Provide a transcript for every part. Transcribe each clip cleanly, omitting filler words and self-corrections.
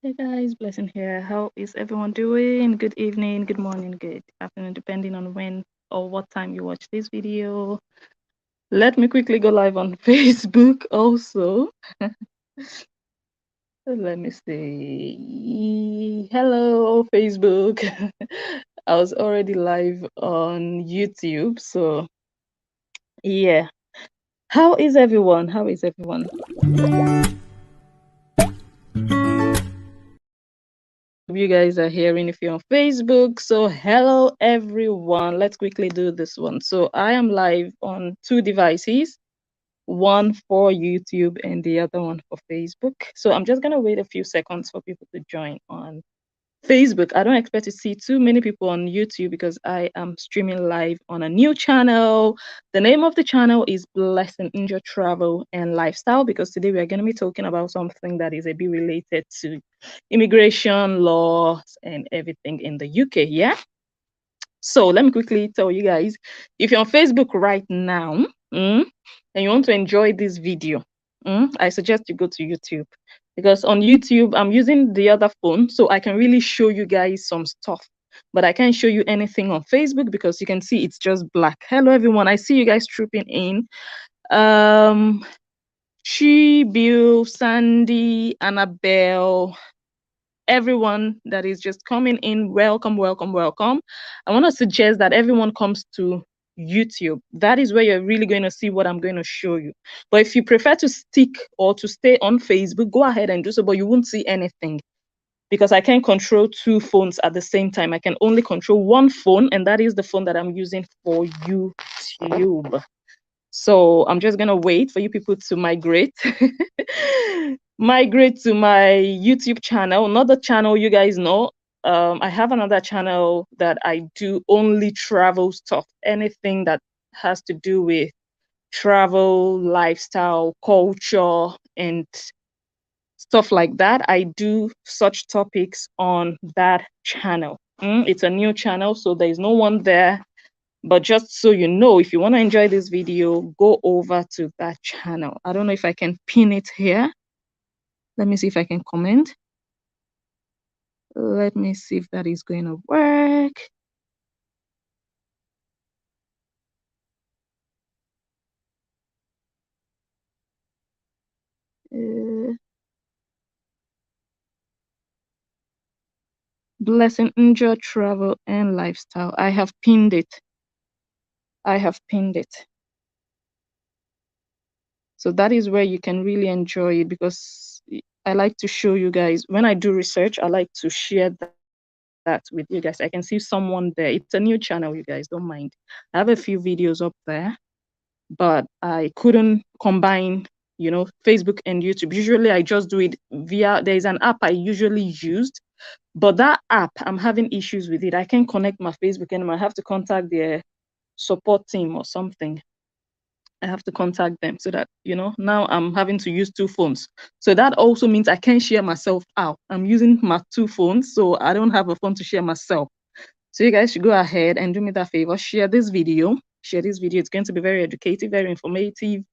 Hey guys, Blessing here. How is everyone doing? Good evening, good morning, good afternoon, depending on when or what time you watch this video. Let me quickly go live on Facebook also. Let me see. Hello, Facebook. I was already live on YouTube, so yeah. How is everyone? How is everyone? You guys are hearing if you're on Facebook. So hello everyone. Let's quickly do this one. So I am live on two devices, one for YouTube and the other one for Facebook. So I'm just gonna wait a few seconds for people to join on Facebook. I don't expect to see too many people on YouTube because I am streaming live on a new channel. The name of the channel is Blessing Njoh Travel and Lifestyle, because today we are going to be talking about something that is a bit related to immigration laws and everything in the UK. Yeah. So let me quickly tell you guys, if you're on Facebook right now, and you want to enjoy this video, I suggest you go to YouTube, because on YouTube I'm using the other phone, so I can really show you guys some stuff, but I can't show you anything on Facebook because you can see it's just black. Hello everyone, I see you guys trooping in. She, Bill, Sandy, Annabelle, everyone that is just coming in, welcome, welcome, welcome. I want to suggest that everyone comes to YouTube. That is where you're really going to see what I'm going to show you. But if you prefer to stick or to stay on Facebook, go ahead and do so, but you won't see anything because I can't control two phones at the same time. I can only control one phone, and that is the phone that I'm using for YouTube. So I'm just gonna wait for you people to migrate. Migrate to my YouTube channel, not the channel you guys know. I have another channel that I do only travel stuff, anything that has to do with travel, lifestyle, culture, and stuff like that. I do such topics on that channel. It's a new channel, so there is no one there. But just so you know, if you want to enjoy this video, go over to that channel. I don't know if I can pin it here. Let me see if I can comment. Let me see if that is going to work. Blessing Njoh Travel and Lifestyle. I have pinned it. I have pinned it. So that is where you can really enjoy it, because I like to show you guys, when I do research, I like to share that with you guys. I can see someone there. It's a new channel, you guys, don't mind. I have a few videos up there, but I couldn't combine, Facebook and YouTube. Usually I just do it via, there's an app I usually used, but that app, I'm having issues with it. I can't connect my Facebook and I have to contact their support team or something. I have to contact them so that, now I'm having to use two phones. So that also means I can't share myself out. I'm using my two phones, so I don't have a phone to share myself. So you guys should go ahead and do me that favor. Share this video. Share this video. It's going to be very educative, very informative,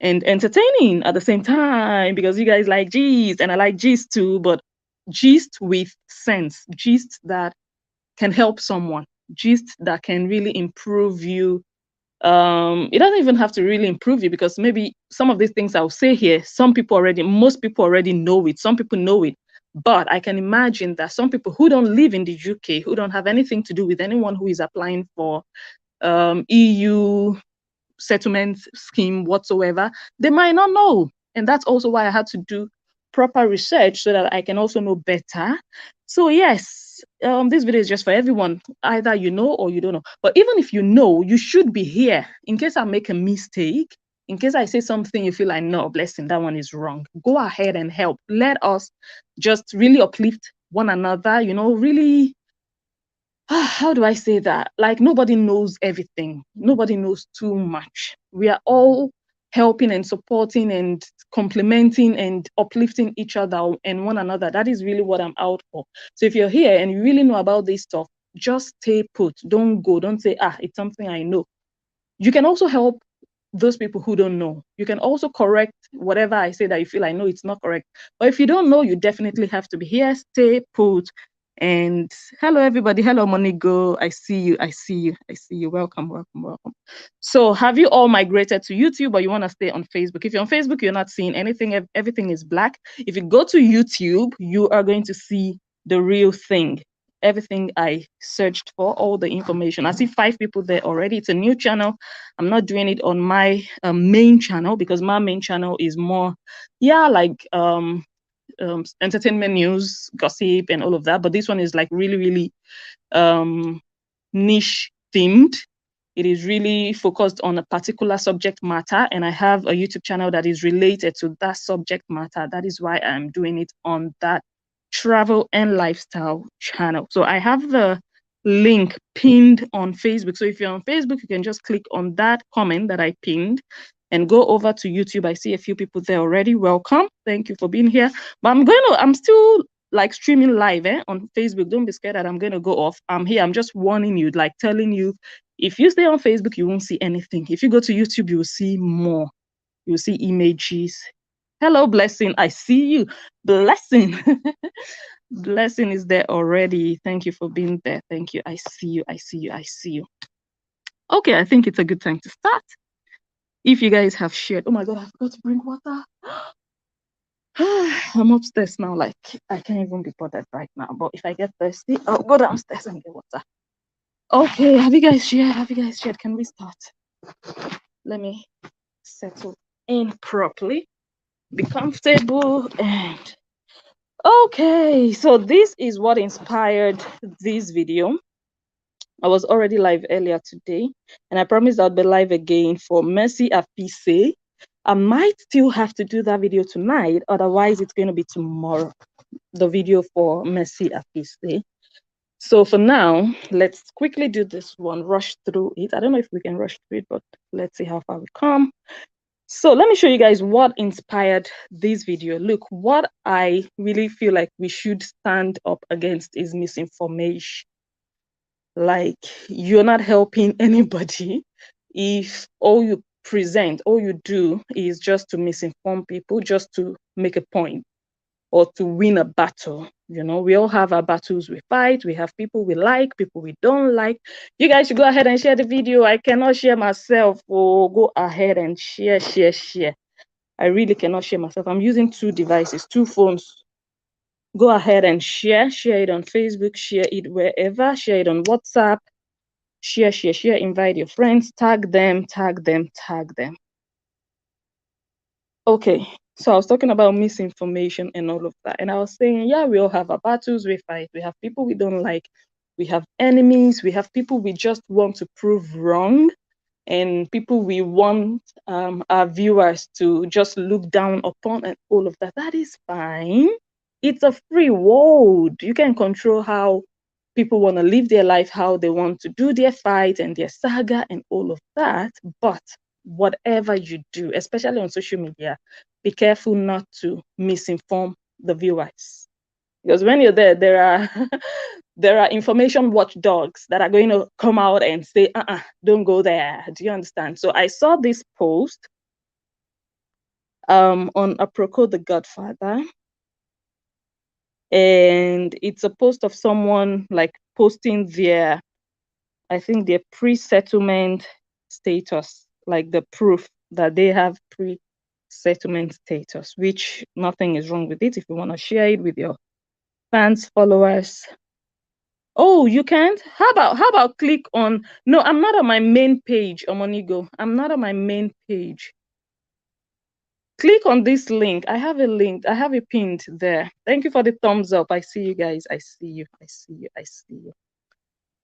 and entertaining at the same time, because you guys like gist and I like gist too, but gist with sense, gist that can help someone, gist that can really improve you. It doesn't even have to really improve you, because maybe some of these things I'll say here, most people already know it. Some people know it, but I can imagine that some people who don't live in the UK, who don't have anything to do with anyone who is applying for EU settlement scheme whatsoever, they might not know. And that's also why I had to do proper research so that I can also know better. So yes, this video is just for everyone. Either you know or you don't know. But even if you know, you should be here in case I make a mistake. In case I say something you feel like, no, Blessing, that one is wrong. Go ahead and help. Let us just really uplift one another, really. How do I say that? Like, nobody knows everything. Nobody knows too much. We are all helping and supporting and complementing and uplifting each other and one another. That is really what I'm out for. So if you're here and you really know about this stuff, just stay put. Don't go. Don't say, it's something I know. You can also help those people who don't know. You can also correct whatever I say that you feel I know it's not correct. But if you don't know, you definitely have to be here. Stay put. And hello, everybody. Hello, Monigo. I see you. I see you. I see you. Welcome, welcome, welcome. So have you all migrated to YouTube, or you want to stay on Facebook? If you're on Facebook, you're not seeing anything. Everything is black. If you go to YouTube, you are going to see the real thing. Everything I searched for, all the information. I see 5 people there already. It's a new channel. I'm not doing it on my main channel, because my main channel is more, yeah, like entertainment news, gossip, and all of that. But this one is like really, really niche themed. It is really focused on a particular subject matter, and I have a YouTube channel that is related to that subject matter. That is why I'm doing it on that travel and lifestyle channel. So I have the link pinned on Facebook. So if you're on Facebook, you can just click on that comment that I pinned and go over to YouTube. I see a few people there already. Welcome. Thank you for being here. But I'm still like streaming live on Facebook. Don't be scared that I'm going to go off. I'm here. I'm just warning you, like telling you, if you stay on Facebook, you won't see anything. If you go to YouTube, you will see more. You will see images. Hello, Blessing. I see you. Blessing. Blessing is there already. Thank you for being there. Thank you. I see you. I see you. I see you. Okay, I think it's a good time to start. If you guys have shared, oh my God, I forgot to bring water. I'm upstairs now, like I can't even be bothered right now. But if I get thirsty, I'll go downstairs and get water. Okay, have you guys shared? Have you guys shared? Can we start? Let me settle in properly, be comfortable, and okay. So this is what inspired this video. I was already live earlier today, and I promised I'll be live again for Mercy Afise. I might still have to do that video tonight, otherwise it's going to be tomorrow, the video for Mercy Afise. So for now, let's quickly do this one, rush through it. I don't know if we can rush through it, but let's see how far we come. So let me show you guys what inspired this video. Look, what I really feel like we should stand up against is misinformation. Like, you're not helping anybody if all you present, all you do is just to misinform people, just to make a point or to win a battle. You know, we all have our battles we fight. We have people we like, people we don't like. You guys should go ahead and share the video. I cannot share myself. Oh, go ahead and share. I really cannot share myself. I'm using 2 devices, 2 phones. Go ahead and share it on Facebook, share it wherever, share it on WhatsApp, share, invite your friends, tag them. Okay, so I was talking about misinformation and all of that. And I was saying, yeah, we all have our battles we fight. We have people we don't like. We have enemies. We have people we just want to prove wrong. And people we want our viewers to just look down upon and all of that. That is fine. It's a free world. You can control how people want to live their life, how they want to do their fight and their saga and all of that. But whatever you do, especially on social media, be careful not to misinform the viewers. Because when you're there, there are there are information watchdogs that are going to come out and say, don't go there. Do you understand? So I saw this post on Aproko the Godfather, and it's a post of someone like posting their, I think, their pre-settlement status, like the proof that they have pre-settlement status, which nothing is wrong with it. If you want to share it with your fans, followers. Oh, you can't? How about click on, no, I'm not on my main page, Omonigo. I'm not on my main page. Click on this link. I have a link. I have it pinned there. Thank you for the thumbs up. I see you guys. I see you. I see you. I see you.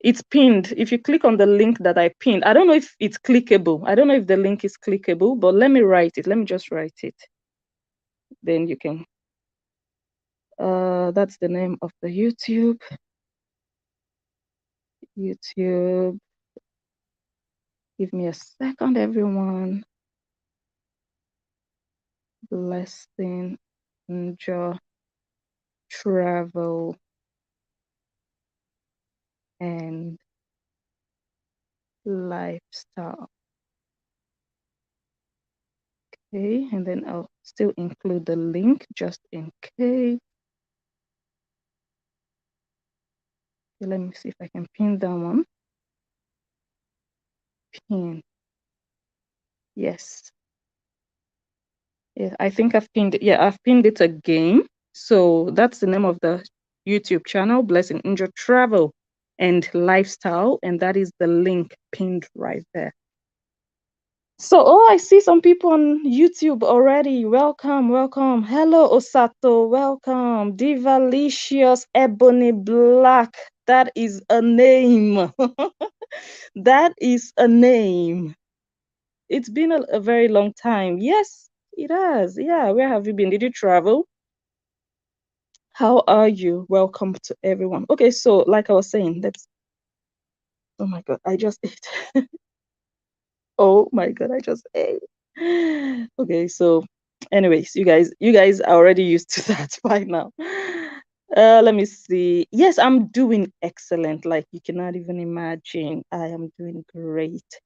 It's pinned. If you click on the link that I pinned, I don't know if it's clickable. I don't know if the link is clickable, but let me write it. Let me just write it. Then you can. That's the name of the YouTube. YouTube. Give me a second, everyone. Blessing, Njoh, travel, and lifestyle. Okay, and then I'll still include the link just in case. Okay, let me see if I can pin that one. Pin. Yes. Yeah, I think I've pinned it. Yeah, I've pinned it again. So that's the name of the YouTube channel, Blessing Njoh Travel and Lifestyle, and that is the link pinned right there. So, oh, I see some people on YouTube already. Welcome, welcome. Hello, Osato. Welcome. Divalicious Ebony Black. That is a name. That is a name. It's been a very long time. Yes, it has. Yeah, where have you been? Did you travel? How are you? Welcome to everyone. Okay, so like I was saying, oh my God, I just ate. Oh my God, I just ate. Okay, so anyways, you guys are already used to that by now. Let me see. Yes, I'm doing excellent. Like you cannot even imagine. I am doing great.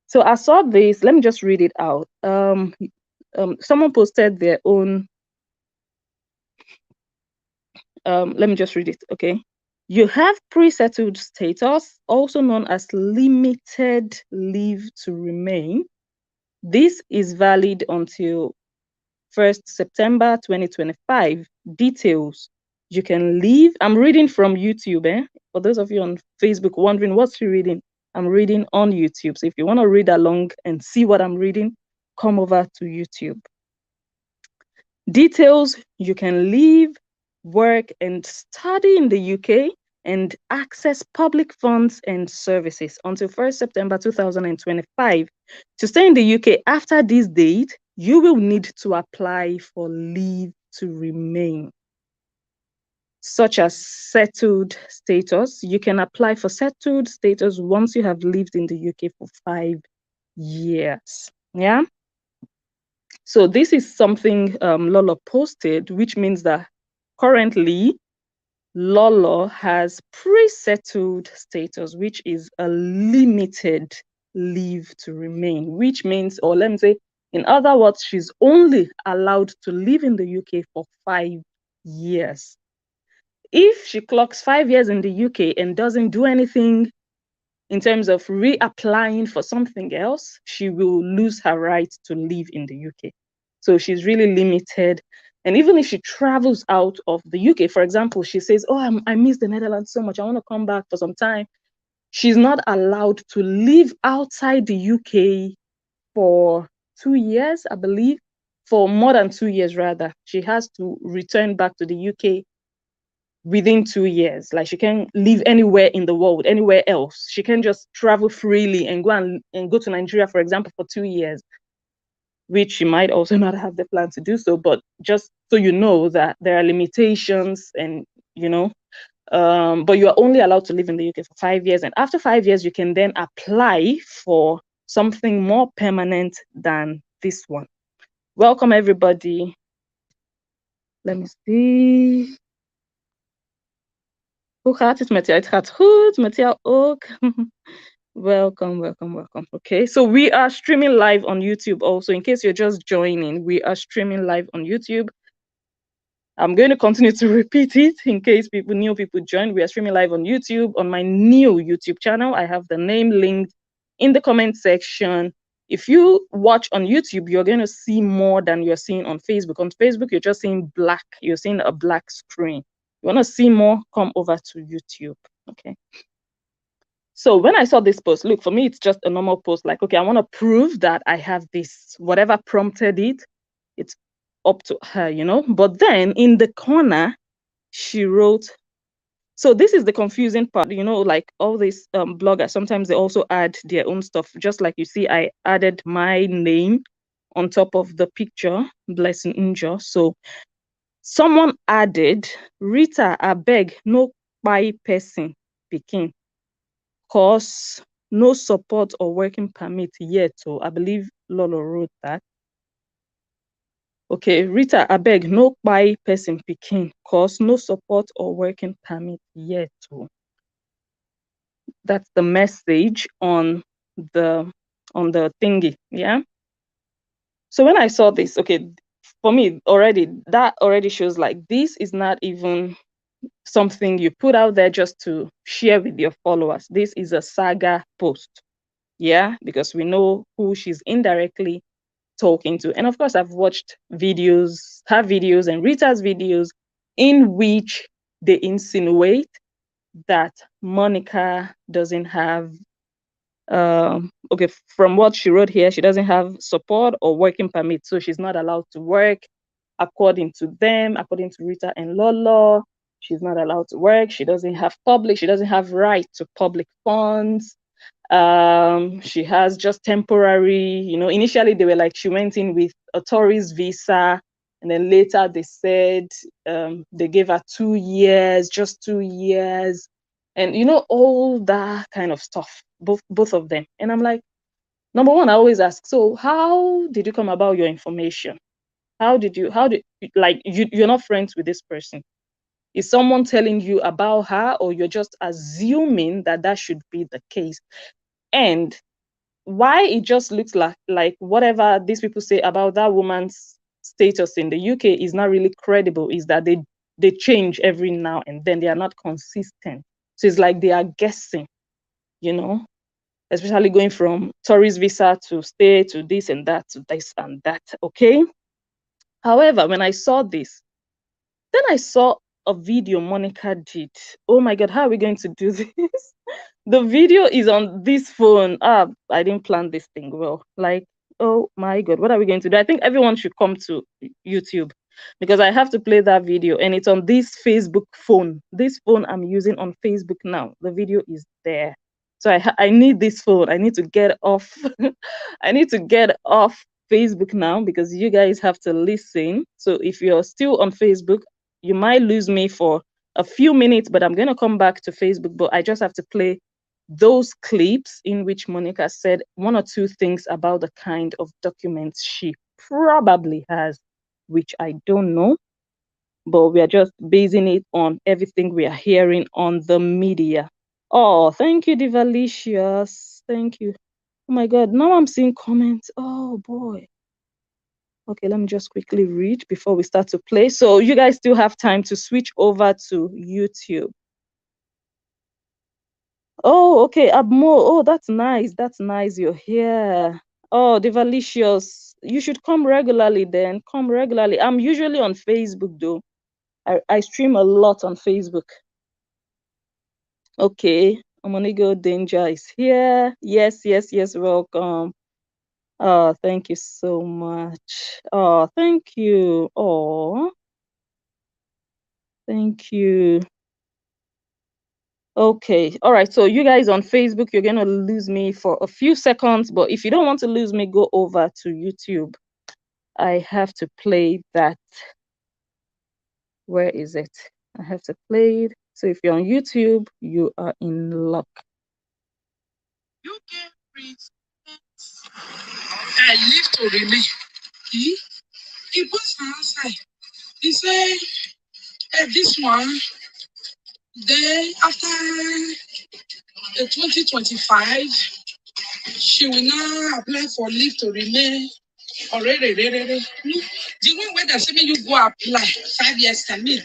So I saw this. Let me just read it out. Someone posted their own. Let me just read it. Okay. You have pre-settled status, also known as limited leave to remain. This is valid until 1st September 2025. Details. You can leave. I'm reading from YouTube. For those of you on Facebook wondering what's she reading, I'm reading on YouTube. So if you want to read along and see what I'm reading, come over to YouTube. Details. You can live, work, and study in the UK and access public funds and services until 1st September 2025. To stay in the UK after this date, you will need to apply for leave to remain, such as settled status. You can apply for settled status once you have lived in the UK for 5 years. Yeah. So this is something Lolo posted, which means that currently Lolo has pre-settled status, which is a limited leave to remain, which means, or let me say, in other words, she's only allowed to live in the UK for 5 years. If she clocks 5 years in the UK and doesn't do anything in terms of reapplying for something else, she will lose her right to live in the UK. So she's really limited. And even if she travels out of the UK, for example, she says, oh, I miss the Netherlands so much, I want to come back for some time. She's not allowed to live outside the UK for 2 years, I believe, for more than 2 years, rather. She has to return back to the UK within 2 years. Like she can live anywhere in the world, anywhere else. She can just travel freely and go to Nigeria, for example, for 2 years, which she might also not have the plan to do so. But just so you know that there are limitations, and but you are only allowed to live in the UK for 5 years, and after 5 years you can then apply for something more permanent than this one. Welcome everybody. Let me see. Hoe gaat het met jou? Het gaat goed met jou ook. Welcome, welcome, welcome. Okay, so we are streaming live on YouTube also. In case you're just joining, we are streaming live on YouTube. I'm going to continue to repeat it in case new people join. We are streaming live on YouTube on my new YouTube channel. I have the name linked in the comment section. If you watch on YouTube, you're going to see more than you're seeing on Facebook. On Facebook, you're just seeing black. You're seeing a black screen. You want to see more, come over to YouTube. Okay. So when I saw this post, look, for me, it's just a normal post. Like, okay, I want to prove that I have this, whatever prompted it, it's up to her, But then in the corner, she wrote, so this is the confusing part, like all these bloggers, sometimes they also add their own stuff. Just like you see, I added my name on top of the picture, Blessing Njoh. So someone added, Rita, I beg, no by person, Peking. Cause no support or working permit yet. So I believe Lolo wrote that. Okay, Rita, abeg, no buy person picking, cause no support or working permit yet. So that's the message on the thingy. Yeah. So when I saw this, okay, for me already, that already shows like this is not even something you put out there just to share with your followers. This is a saga post. Yeah, because we know who she's indirectly talking to. And of course, I've watched videos, her videos and Rita's videos in which they insinuate that Monica doesn't have okay, from what she wrote here, she doesn't have support or working permit, so she's not allowed to work according to them, according to Rita and Lolo. She's not allowed to work. She doesn't have right to public funds. She has just temporary, initially they were like she went in with a tourist visa, and then later they said they gave her 2 years, just 2 years, and all that kind of stuff, both of them. And I'm like, number one, I always ask, so how did you come about your information? You're not friends with this person? Is someone telling you about her, or you're just assuming that should be the case? And why it just looks like whatever these people say about that woman's status in the UK is not really credible is that they change every now and then. They are not consistent. So it's like they are guessing, especially going from tourist visa to stay to this and that to this and that. Okay. However, when I saw this, then I saw a video Monica did. Oh my God, how are we going to do this? The video is on this phone. I didn't plan this thing well. Like, oh my God, what are we going to do? I think everyone should come to YouTube because I have to play that video, and it's on this Facebook phone. This phone I'm using on Facebook now. The video is there. So I need this phone. I need to get off. I need to get off Facebook now because you guys have to listen. So if you're still on Facebook, you might lose me for a few minutes, but I'm going to come back to Facebook. But I just have to play those clips in which Monica said one or two things about the kind of documents she probably has, which I don't know, but we are just basing it on everything we are hearing on the media. Oh, thank you, Divalicious. Thank you. Oh my God, now I'm seeing comments. Oh boy. Okay, let me just quickly read before we start to play. So you guys still have time to switch over to YouTube. Oh, okay, Abmo. Oh, that's nice. That's nice. You're here. Oh, Divalicious. You should come regularly then. Come regularly. I'm usually on Facebook though. I stream a lot on Facebook. Okay. Omonigo Danger is here. Yes, yes, yes. Welcome. Oh, thank you so much. Oh, thank you. Oh, thank you. Okay. All right. So you guys on Facebook, you're going to lose me for a few seconds. But if you don't want to lose me, go over to YouTube. I have to play that. Where is it? I have to play it. So if you're on YouTube, you are in luck. You can read. I live to remain. He puts her outside. He said, this one, then after 2025, she will now apply for leave to remain. Already. The one where they say me you go apply 5 years time me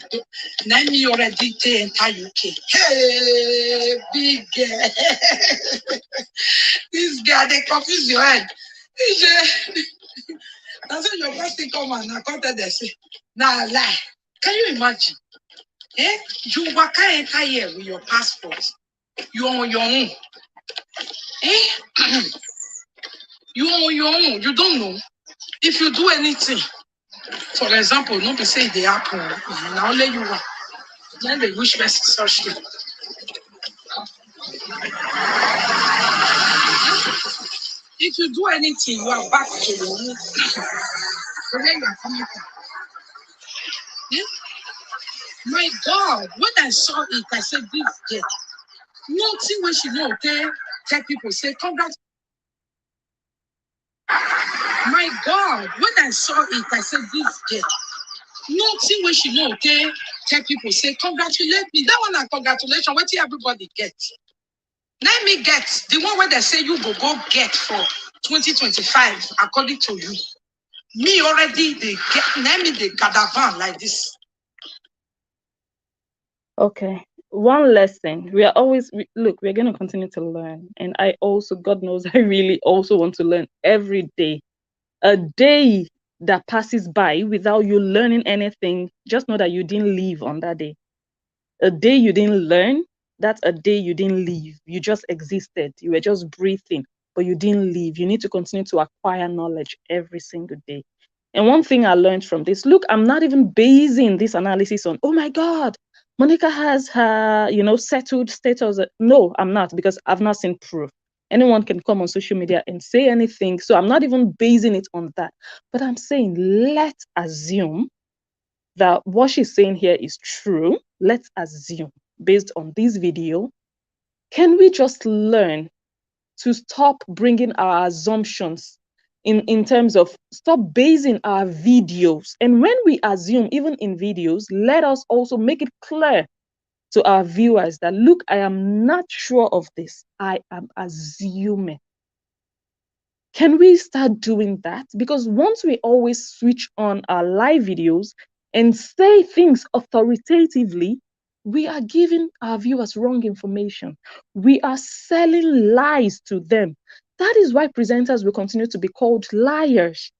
now me already take entire UK. Hey, big girl. This guy they confuse your head. That's why your first thing come and I come tell them say, nah lie. Can you imagine? You work entire year with your passport. You on your own. You on your own. You don't know. If you do anything, for example, not be say they happen, now only you want. Then they wish best such thing. If you do anything, you are back to your own. So then you are coming back. My God, when I saw it, I said, this girl. Nothing when she know, okay? Tell people, say, congrats. My God, when I saw it, I said, this girl. Nothing when she know, okay? Tell people, say, congratulate me. That one, congratulations, what everybody get. Let me get the one where they say you go get for 2025, according to you. Me already they get name me the cadaver like this. Okay. One lesson. We are always look, we're going to continue to learn. And I also, God knows, I really also want to learn every day. A day that passes by without you learning anything, just know that you didn't live on that day. A day you didn't learn, that's a day you didn't live. You just existed. You were just breathing, but you didn't live. You need to continue to acquire knowledge every single day. And one thing I learned from this, look, I'm not even basing this analysis on, oh my God, Monica has her, settled status. No, I'm not, because I've not seen proof. Anyone can come on social media and say anything. So I'm not even basing it on that. But I'm saying, let's assume that what she's saying here is true. Let's assume, based on this video, can we just learn to stop bringing our assumptions in terms of stop basing our videos? And when we assume, even in videos, let us also make it clear to our viewers that, look, I am not sure of this. I am assuming. Can we start doing that? Because once we always switch on our live videos and say things authoritatively, we are giving our viewers wrong information. We are selling lies to them. That is why presenters will continue to be called liars.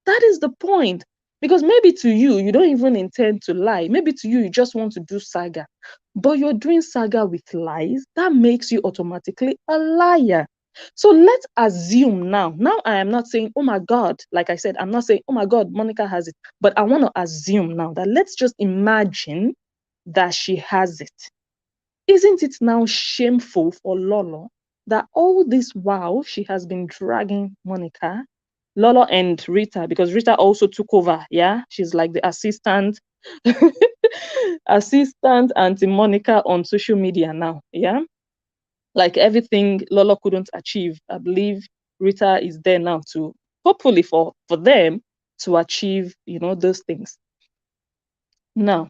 That is the point. Because maybe to you, you don't even intend to lie. Maybe to you, you just want to do saga. But you're doing saga with lies. That makes you automatically a liar. So let's assume now. Now I am not saying, oh my God, like I said, I'm not saying, oh my God, Monica has it. But I want to assume now that let's just imagine that she has it. Isn't it now shameful for Lolo that all this while she has been dragging Monica, Lolo and Rita, because Rita also took over, yeah? She's like the assistant, assistant Auntie Monica on social media now, yeah? Like everything Lolo couldn't achieve, I believe Rita is there now to, hopefully for them to achieve, those things. Now,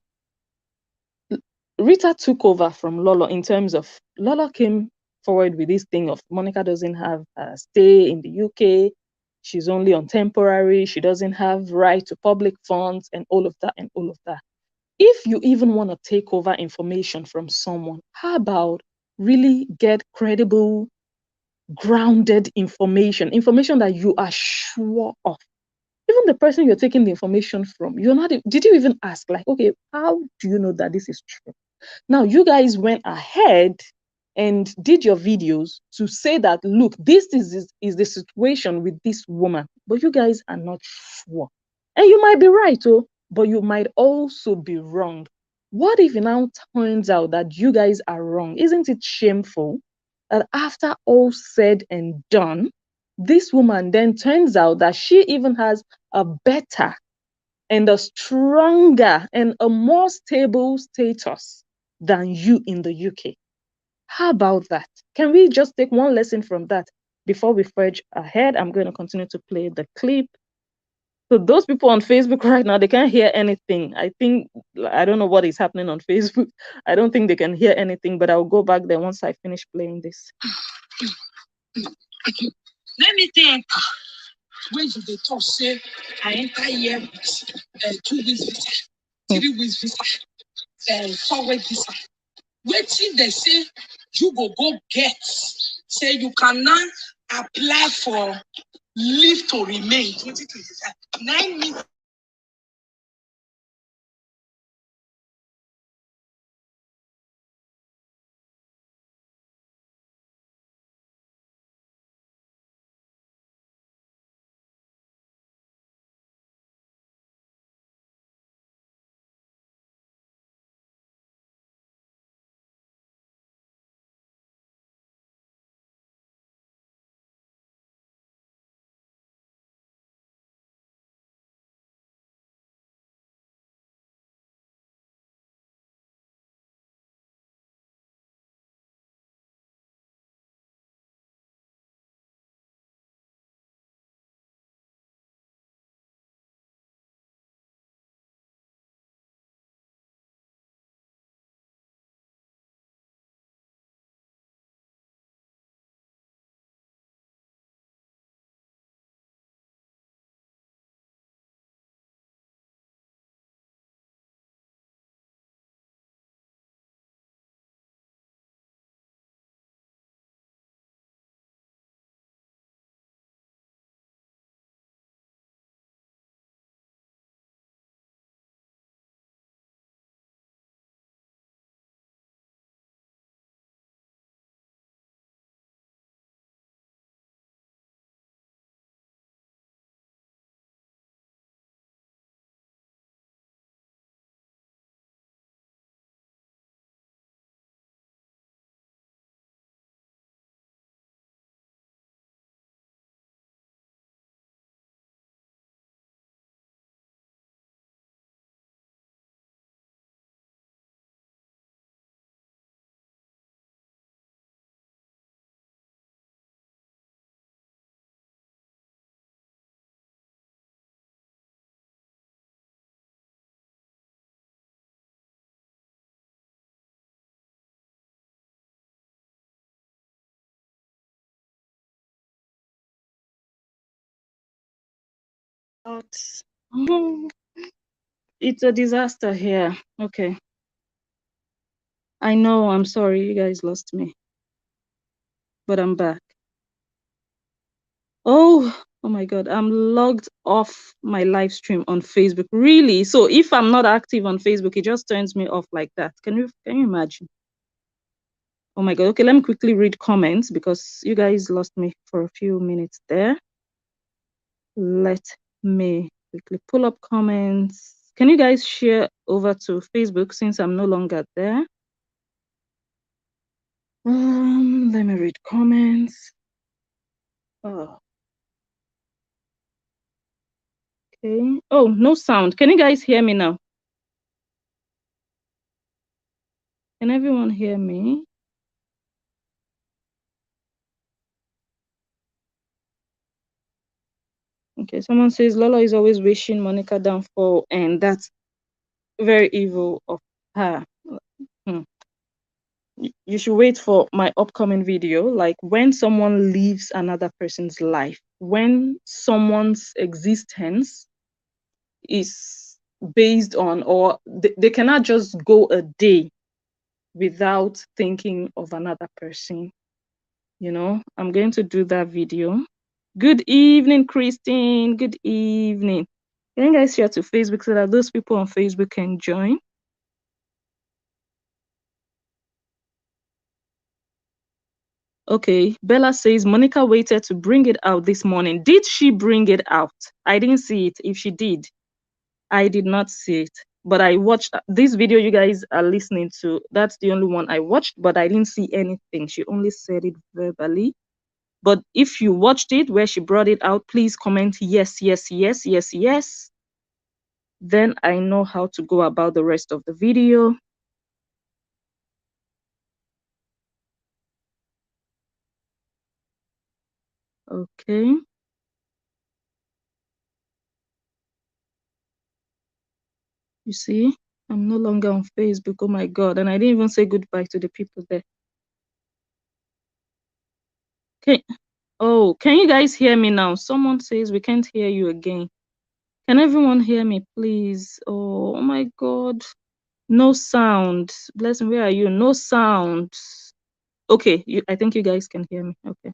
Rita took over from Lolo in terms of Lolo came forward with this thing of Monica doesn't have a stay in the UK. She's only on temporary. She doesn't have right to public funds and all of that and all of that. If you even want to take over information from someone, how about really get credible, grounded information that you are sure of? Even the person you're taking the information from, did you even ask, like, okay, how do you know that this is true? Now, you guys went ahead and did your videos to say that, look, this is the situation with this woman, but you guys are not sure. And you might be right, but you might also be wrong. What if it now turns out that you guys are wrong? Isn't it shameful that after all said and done, this woman then turns out that she even has a better and a stronger and a more stable status than you in the UK? How about that? Can we just take one lesson from that before we forge ahead? I'm going to continue to play the clip. So those people on Facebook right now, they can't hear anything. I don't know what is happening on Facebook. I don't think they can hear anything, but I'll go back there once I finish playing this. Let me think. When you dey talk say I enter here with 2 weeks visa, 3 weeks visa, 4 weeks visa. Wetin they say you go get? Say you cannot apply for leave to remain 2025. 9 months. It's a disaster here. Okay. I know, I'm sorry, you guys lost me. But I'm back. Oh my God, I'm logged off my live stream on Facebook. Really? So if I'm not active on Facebook, it just turns me off like that. Can you imagine? Oh my God. Okay, let me quickly read comments because you guys lost me for a few minutes there. Let me quickly pull up comments. Can you guys share over to Facebook since I'm no longer there? Let me read comments. Oh. Okay. Oh, no sound. Can you guys hear me now? Can everyone hear me? Okay, someone says Lola is always wishing Monica downfall, and that's very evil of her. You should wait for my upcoming video, like when someone lives another person's life, when someone's existence is based on, or they cannot just go a day without thinking of another person. You know, I'm going to do that video. Good evening, Christine. Good evening. Can you guys share to Facebook so that those people on Facebook can join? Okay, Bella says Monica waited to bring it out this morning. Did she bring it out? I didn't see it. If she did, I did not see it. But I watched this video you guys are listening to. That's the only one I watched, but I didn't see anything. She only said it verbally. But if you watched it where she brought it out, please comment yes, yes, yes, yes, yes. Then I know how to go about the rest of the video. Okay. You see, I'm no longer on Facebook. Oh my God. And I didn't even say goodbye to the people there. Okay. Oh, can you guys hear me now? Someone says we can't hear you again. Can everyone hear me, please? Oh my God. No sound. Blessing, where are you? No sound. Okay, I think you guys can hear me. Okay.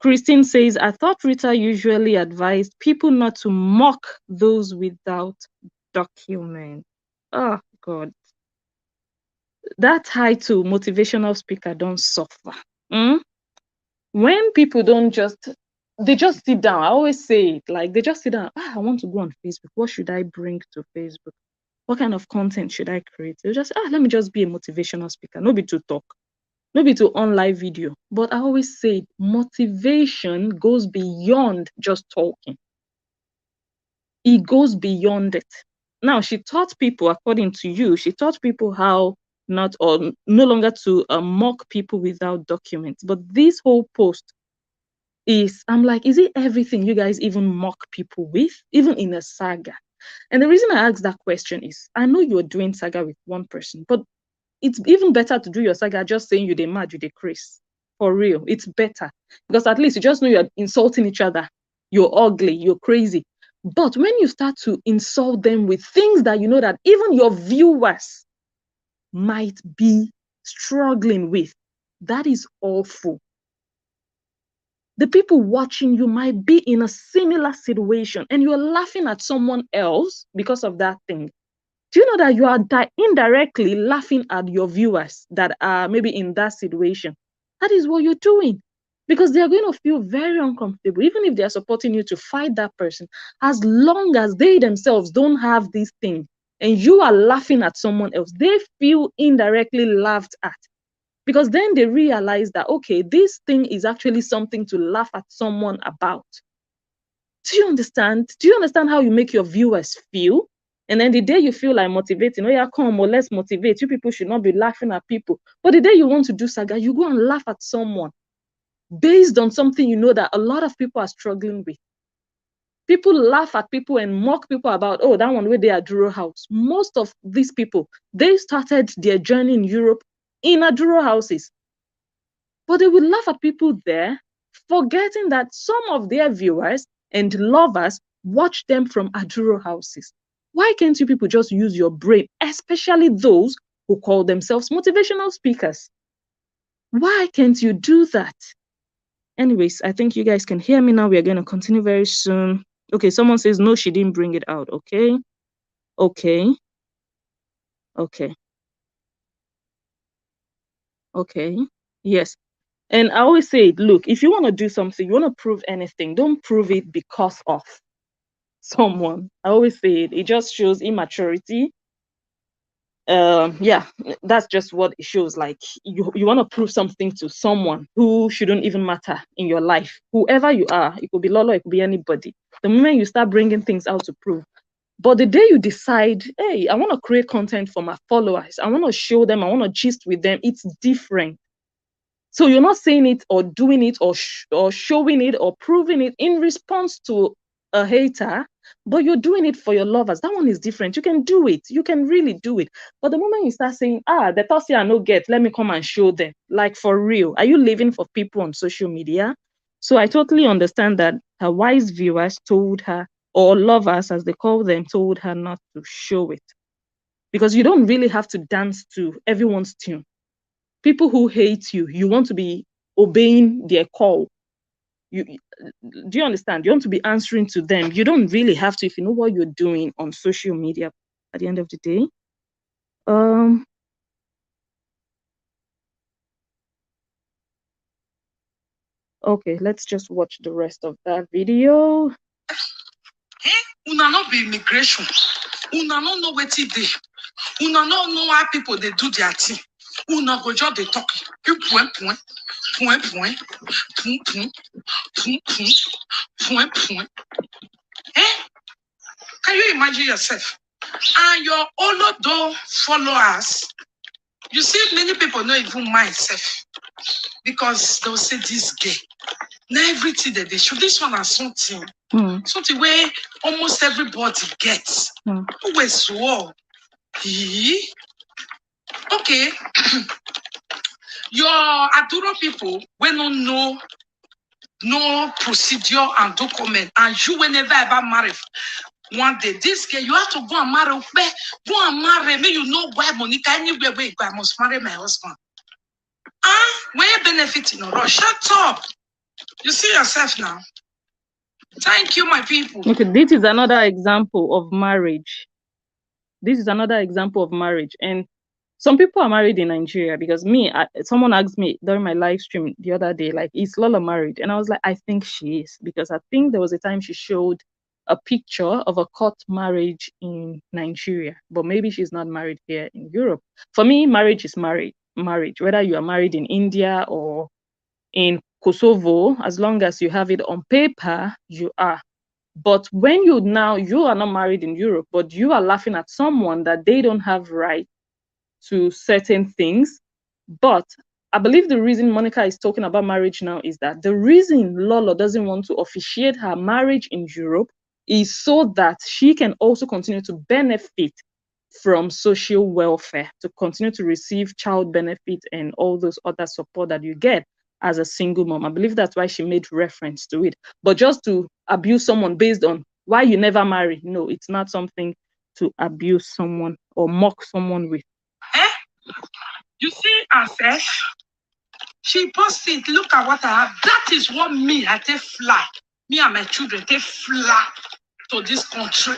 Christine says, I thought Rita usually advised people not to mock those without documents. Oh, God. That title, motivational speaker, don't suffer. When people don't they just sit down. I always say it, like they just sit down. I want to go on Facebook. What should I bring to Facebook? What kind of content should I create? They just, let me just be a motivational speaker. No be to talk. No be to on live video. But I always say motivation goes beyond just talking. It goes beyond it. Now, she taught people, according to you, she taught people how not or no longer to mock people without documents. But this whole post I'm like, is it everything you guys even mock people with, even in a saga? And the reason I ask that question is, I know you're doing saga with one person, but it's even better to do your saga just saying you dey mad, you dey craze. For real, it's better. Because at least you just know you're insulting each other. You're ugly, you're crazy. But when you start to insult them with things that you know that even your viewers might be struggling with, that is awful. The people watching you might be in a similar situation and you're laughing at someone else because of that thing. Do you know that you are indirectly laughing at your viewers that are maybe in that situation? That is what you're doing, because they're going to feel very uncomfortable, even if they're supporting you to fight that person, as long as they themselves don't have this thing and you are laughing at someone else, they feel indirectly laughed at. Because then they realize that, okay, this thing is actually something to laugh at someone about. Do you understand? Do you understand how you make your viewers feel? And then the day you feel like motivating, oh yeah, come or let's motivate. You people should not be laughing at people. But the day you want to do saga, you go and laugh at someone based on something you know that a lot of people are struggling with. People laugh at people and mock people about, oh, that one where they are Duro house. Most of these people, they started their journey in Europe in Aduro houses. But they will laugh at people there forgetting that some of their viewers and lovers watch them from Aduro houses. Why can't you people just use your brain, especially those who call themselves motivational speakers? Why can't you do that? Anyways, I think you guys can hear me now. We are going to continue very soon. Okay, someone says, no, she didn't bring it out. Okay. Okay. Okay. Okay. Yes. And I always say, look, if you want to do something, you want to prove anything, don't prove it because of someone. I always say it just shows immaturity. Yeah, that's just what it shows. Like you want to prove something to someone who shouldn't even matter in your life. Whoever you are, it could be Lolo, it could be anybody. The moment you start bringing things out to prove, but the day you decide, hey, I want to create content for my followers, I want to show them, I want to gist with them, it's different. So you're not saying it or doing it or showing it or proving it in response to a hater, but you're doing it for your lovers. That one is different. You can do it. You can really do it. But the moment you start saying, the Tossie I no get, let me come and show them. Like for real, are you living for people on social media? So I totally understand that her wise viewers told her, or lovers as they call them, told her not to show it. Because you don't really have to dance to everyone's tune. People who hate you, you want to be obeying their call. Do you understand? You want to be answering to them. You don't really have to if you know what you're doing on social media at the end of the day. Okay, let's just watch the rest of that video. Una not be immigration. Una no know what it is. Una no know how people they do their thing. Una go just they talk. Point, point, point, point, point, point, point, point, point. Can you imagine yourself? And your Olodo followers, you see, many people not even myself because they'll say this gay. Now everything that they show, this one has something. Something where almost everybody gets. Who is so? Okay. Your Aduro people when don't know no procedure and document, and you will never ever marry. One day, this girl, you have to go and marry. Go and marry. May you know why Monica anywhere where I must marry my husband. When you benefiting or not? Shut up. You see yourself now. Thank you, my people. Okay, this is another example of marriage. This is another example of marriage. And some people are married in Nigeria because someone asked me during my live stream the other day, like, is Lola married? And I was like, I think she is, because I think there was a time she showed a picture of a court marriage in Nigeria, but maybe she's not married here in Europe. For me, marriage is marriage, whether you are married in India or in Kosovo, as long as you have it on paper, you are. But when you are not married in Europe, but you are laughing at someone that they don't have right to certain things. But I believe the reason Monica is talking about marriage now is that the reason Lolo doesn't want to officiate her marriage in Europe is so that she can also continue to benefit from social welfare, to continue to receive child benefit and all those other support that you get as a single mom. I believe that's why she made reference to it. But just to abuse someone based on why you never marry, no, it's not something to abuse someone or mock someone with. You see herself? She posted, look at what I have. That is what I take fly. Me and my children take fly to this country.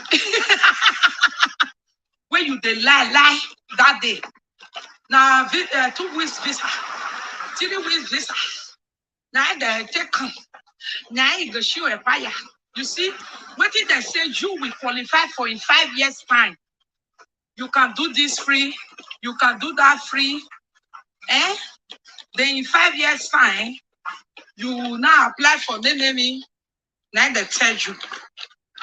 When you they lie that day. Now 2 weeks visa, 3 weeks visa. Now they take come. Now you go show a fire. You see, what did they say you will qualify for in 5 years' time? You can do this free, you can do that free. Then in 5 years' time, you now apply for me. Now they tell you,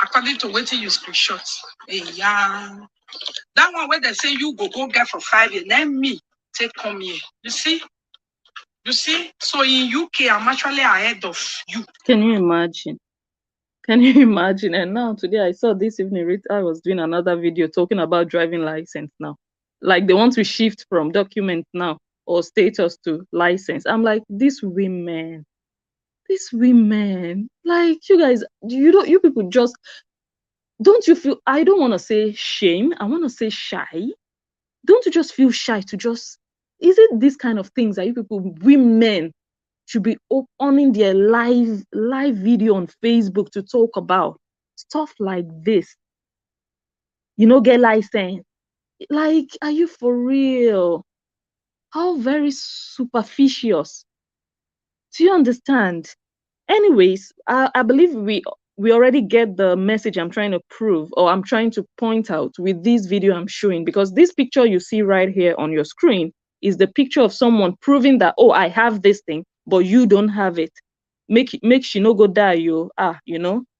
according to what you screenshot. Yeah. That one where they say you go get for 5 years, then me take come here. You see? So in UK, I'm actually ahead of you. Can you imagine? Can you imagine? And now today I saw this evening, Rita was doing another video talking about driving license now. Like they want to shift from document now or status to license. I'm like, these women, These women, like you guys, you people just, don't you feel, I don't want to say shame, I want to say shy. Don't you just feel shy to just, is it these kind of things that you people, women, should be owning their live video on Facebook to talk about stuff like this? Get license. Like, are you for real? How very superficious. Do you understand? Anyways, I believe we already get the message I'm trying to prove, or I'm trying to point out with this video I'm showing, because this picture you see right here on your screen is the picture of someone proving that, oh, I have this thing, but you don't have it. Make she no go die,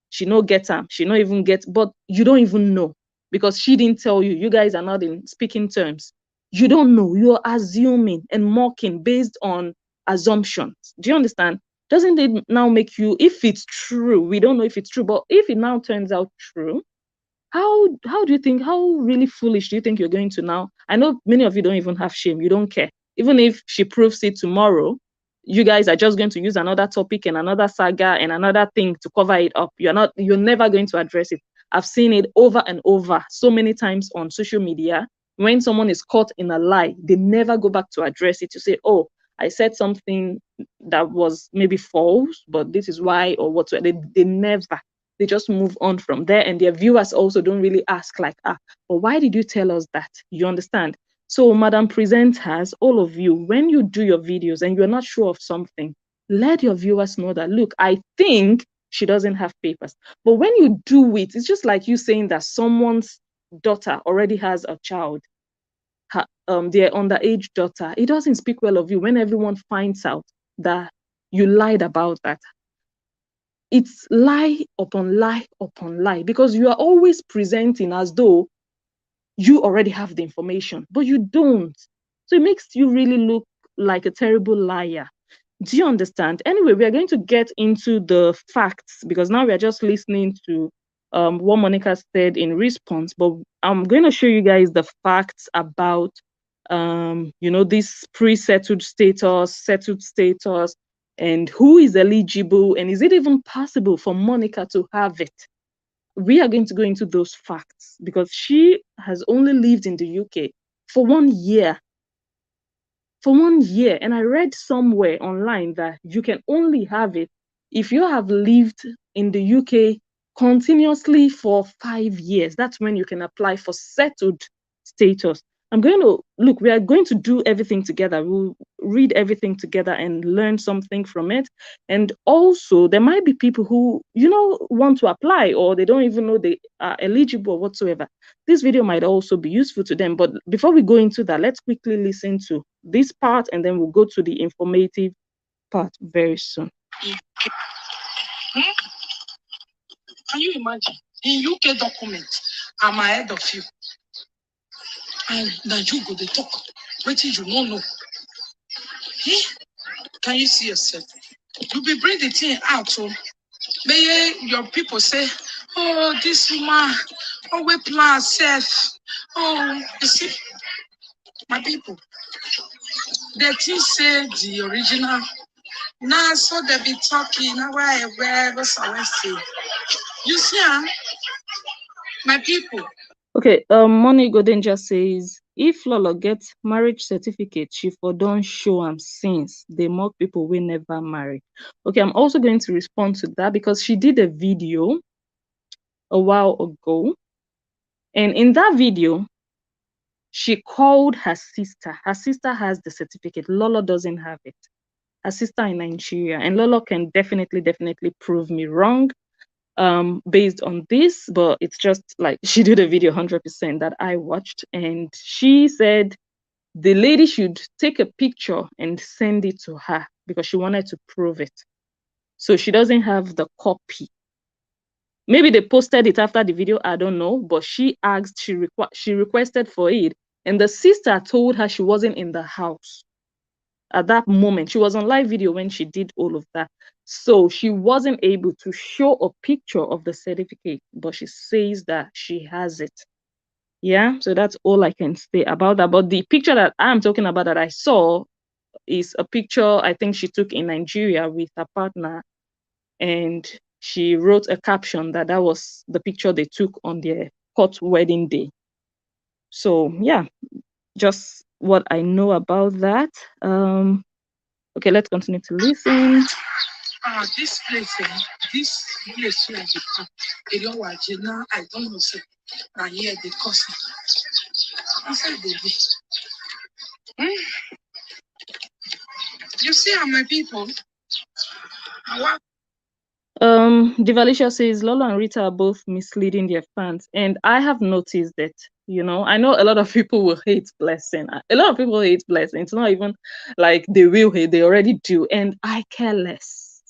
she no get am, she no even get, but you don't even know, because she didn't tell you. You guys are not in speaking terms. You don't know. You're assuming and mocking based on assumptions. Do you understand? Doesn't it now make you, if it's true, we don't know if it's true, but if it now turns out true, how do you think, how really foolish do you think you're going to now? I know many of you don't even have shame. You don't care. Even if she proves it tomorrow, you guys are just going to use another topic and another saga and another thing to cover it up. You're never going to address it. I've seen it over and over so many times on social media. When someone is caught in a lie, they never go back to address it, to say, oh, I said something that was maybe false, but this is why, or whatsoever. They never. They just move on from there, and their viewers also don't really ask, like, but why did you tell us that? You understand? So, Madam Presenters, all of you, when you do your videos and you're not sure of something, let your viewers know that, look, I think she doesn't have papers. But when you do it, it's just like you saying that someone's daughter already has a child, their underage daughter. It doesn't speak well of you when everyone finds out that you lied about that. It's lie upon lie upon lie, because you are always presenting as though you already have the information, but you don't. So it makes you really look like a terrible liar. Do you understand? Anyway, we are going to get into the facts, because now we are just listening to what Monica said in response, but I'm going to show you guys the facts about this pre-settled status, settled status, and who is eligible, and is it even possible for Monica to have it? We are going to go into those facts, because she has only lived in the UK for 1 year. For 1 year. And I read somewhere online that you can only have it if you have lived in the UK continuously for 5 years. That's when you can apply for settled status. We are going to do everything together. We'll read everything together and learn something from it. And also, there might be people who, want to apply, or they don't even know they are eligible whatsoever. This video might also be useful to them. But before we go into that, let's quickly listen to this part, and then we'll go to the informative part very soon. Can you imagine? In UK documents, I'm ahead of you. And now you go to talk. What you don't know? Can you see yourself? You be bring the thing out. So may your people say, oh, this woman, oh, we plan self. Oh, you see, my people, the thing say the original. Now, so they be talking. Now, where was I say? You see, my people. Okay, Money Golden just says, if Lolo gets marriage certificate, she for don't show am since they mock people we never marry. Okay, I'm also going to respond to that, because she did a video a while ago, and in that video, she called her sister. Her sister has the certificate. Lolo doesn't have it. Her sister in Nigeria, and Lolo can definitely prove me wrong based on this, but it's just like she did a video 100% that I watched, and she said the lady should take a picture and send it to her because she wanted to prove it. So she doesn't have the copy. Maybe they posted it after the video, I don't know, but she asked, she requested for it, and the sister told her she wasn't in the house at that moment. She was on live video when she did all of that. So she wasn't able to show a picture of the certificate, but she says that she has it. Yeah, so that's all I can say about that. But the picture that I'm talking about that I saw is a picture I think she took in Nigeria with her partner. and she wrote a caption that was the picture they took on their court wedding day. So yeah, just what I know about that. Okay, let's continue to listen. This place, where they come, I don't know, sir. I hear the cousin. I said, baby. You see how my people? Divalisha says Lolo and Rita are both misleading their fans, and I have noticed that. You know, I know a lot of people will hate Blessing. A lot of people hate Blessing. It's not even like they will hate, they already do. And I care less.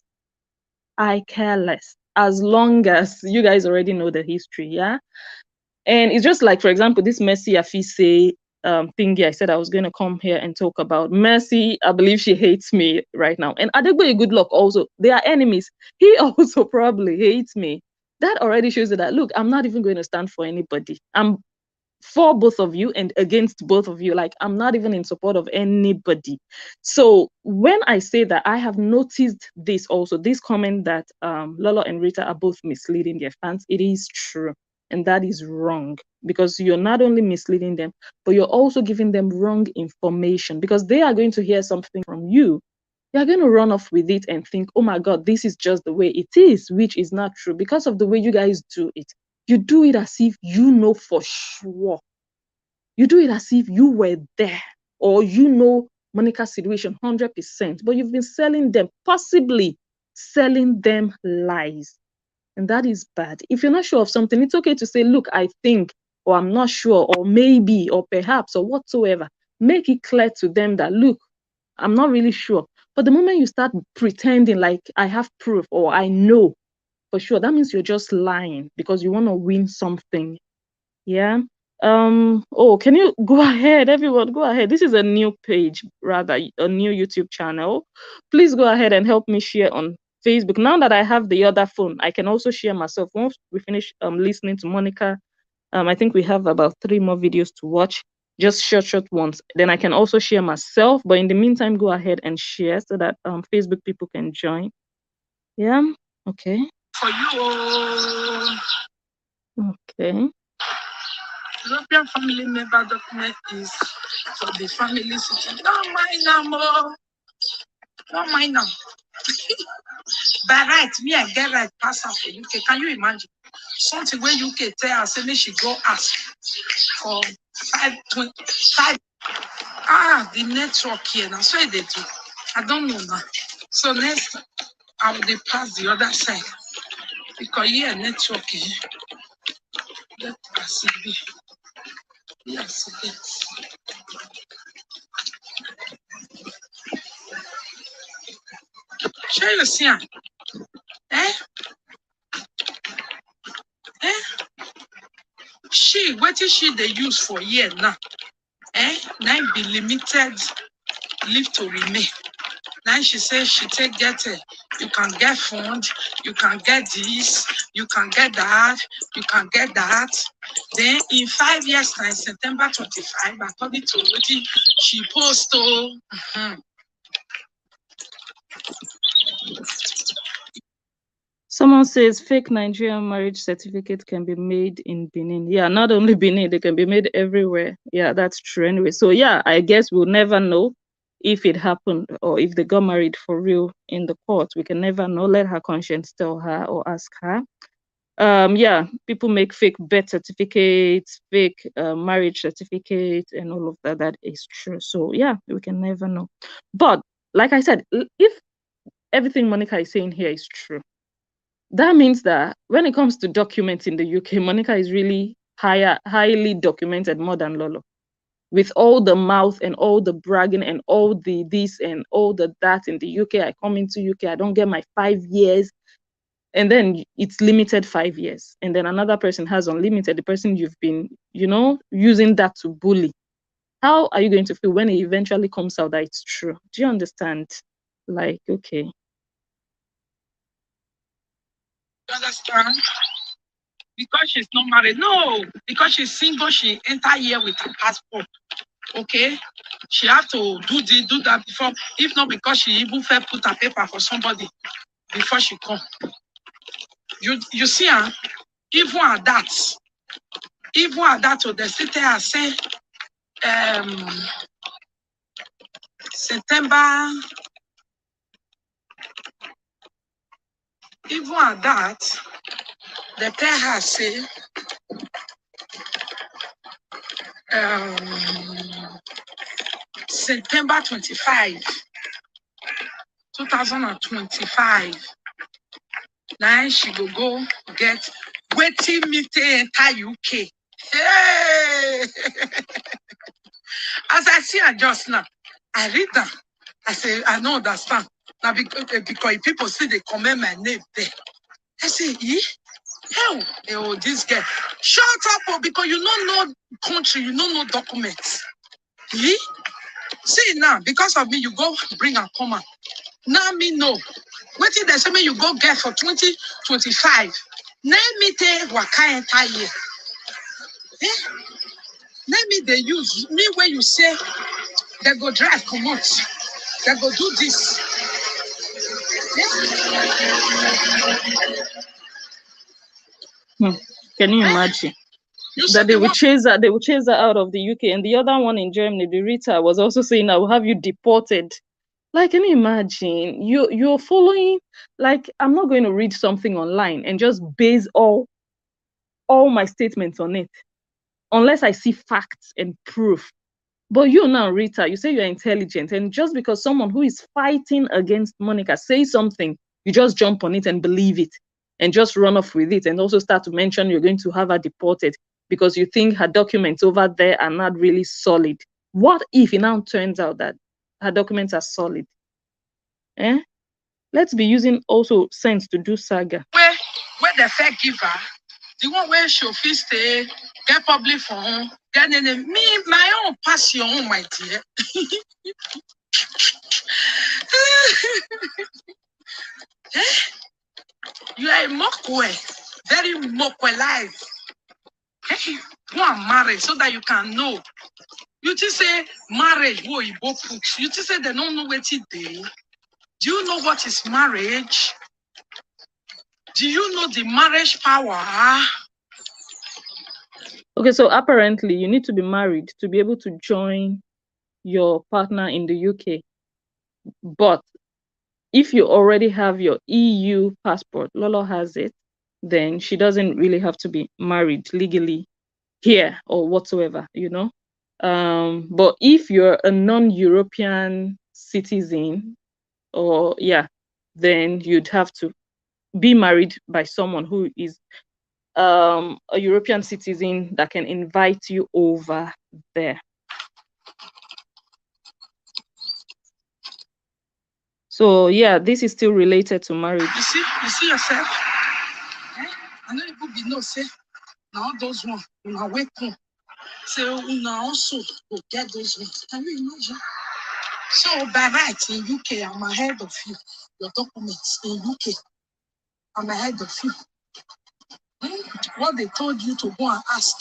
I care less. As long as you guys already know the history, yeah? And it's just like, for example, this Mercy Afise thingy I said I was going to come here and talk about. Mercy, I believe she hates me right now. And Adegboye Goodluck also, they are enemies. He also probably hates me. That already shows you that, look, I'm not even going to stand for anybody. I'm for both of you and against both of you. Like, I'm not even in support of anybody. So when I say that, I have noticed this also, this comment that Lolo and Rita are both misleading their fans. It is true. And that is wrong, because you're not only misleading them, but you're also giving them wrong information, because they are going to hear something from you. They're going to run off with it and think, oh my God, this is just the way it is, which is not true because of the way you guys do it. You do it as if you know for sure. You do it as if you were there, or you know Monica's situation 100%, but you've been selling them, possibly selling them lies. And that is bad. If you're not sure of something, it's okay to say, look, I think, or I'm not sure, or maybe, or perhaps, or whatsoever. Make it clear to them that, look, I'm not really sure. But the moment you start pretending like I have proof or I know for sure, that means you're just lying because you want to win something. Yeah. Oh, can you go ahead, everyone? Go ahead. This is a new page, rather, a new YouTube channel. Please go ahead and help me share on Facebook. Now that I have the other phone, I can also share myself. Once we finish listening to Monica, I think we have about 3 more videos to watch, just short ones. Then I can also share myself. But in the meantime, go ahead and share so that Facebook people can join. Yeah. Okay. For you. Okay. European family member document is for the family sitting. Don't mind them more. Don't mind them. By right, me, I get right pass out for UK. Can you imagine? Something where UK tell us, and she go ask for 525. The network here now. So they do. I don't know now. So next, I will pass the other side. Because here, network here. Let us see. Yes, yes. Share your see. Eh? What is she they use for year now? Now be limited leave to remain. Now she says she get it. You can get fund, you can get this, you can get that, you can get that. Then in 5 years time, September 25, according to what she posted. Someone says fake Nigerian marriage certificate can be made in Benin. Yeah, not only Benin, they can be made everywhere. Yeah, that's true anyway. So yeah, I guess we'll never know if it happened or if they got married for real in the court. We can never know. Let her conscience tell her or ask her. Yeah, people make fake birth certificates, fake marriage certificates, and all of that. That is true. So yeah, we can never know. But like I said, if everything Monica is saying here is true, that means that when it comes to documents in the UK, Monica is really highly documented more than Lolo. With all the mouth and all the bragging and all the this and all the that in the UK, I come into UK, I don't get my 5 years, and then it's limited 5 years. And then another person has unlimited, the person you've been, using that to bully. How are you going to feel when it eventually comes out that it's true? Do you understand? Like, okay. You understand? Because she's not married. No, because she's single, she enter here with her passport. Okay? She have to do that before. If not, because she even put a paper for somebody. before she come. You see, even at that, they still tell her say, September. Even at that, they tell her say, September 25, 2025. Now she will go get waiting meeting enter UK. Hey! As I see her just now, I read that. I say, I don't understand. Now because people see they comment my name there. I say, hell, oh, this girl. Shut up, because you don't know country, you don't know documents. See now, because of me, you go bring a comment. Now me know. What did they say me you go get for 2025? Let me tell what kind of year. Let me they use me when you say they go drive, come out. They go do this. Can you imagine? That they will chase her out of the UK, and the other one in Germany, the Rita, was also saying, "I will have you deported." Like, can you imagine? You're following. Like, I'm not going to read something online and just base all my statements on it, unless I see facts and proof. But you now, Rita, you say you're intelligent, and just because someone who is fighting against Monica says something, you just jump on it and believe it, and just run off with it, and also start to mention you're going to have her deported because you think her documents over there are not really solid. What if it now turns out that her documents are solid? Let's be using also sense to do saga. Where the fair giver, the one where she'll stay, get public for her, get me, my own passion, my dear. You are a mokwe, very mokwe life. Hey, go and marry so that you can know. You just say marriage, who you both put. You just say they don't know what it is. Do you know what is marriage? Do you know the marriage power? Okay, so apparently you need to be married to be able to join your partner in the UK. But if you already have your EU passport, Lolo has it, then she doesn't really have to be married legally here or whatsoever, you know. But if you're a non-European citizen, or then you'd have to be married by someone who is a European citizen that can invite you over there. So yeah, this is still related to marriage. You see yourself. I know you be no say. Now those ones, now wait up. So now also go get those ones. Can you imagine? So by right in UK, I'm ahead of you. Your documents in UK, I'm ahead of you. What they told you to go and ask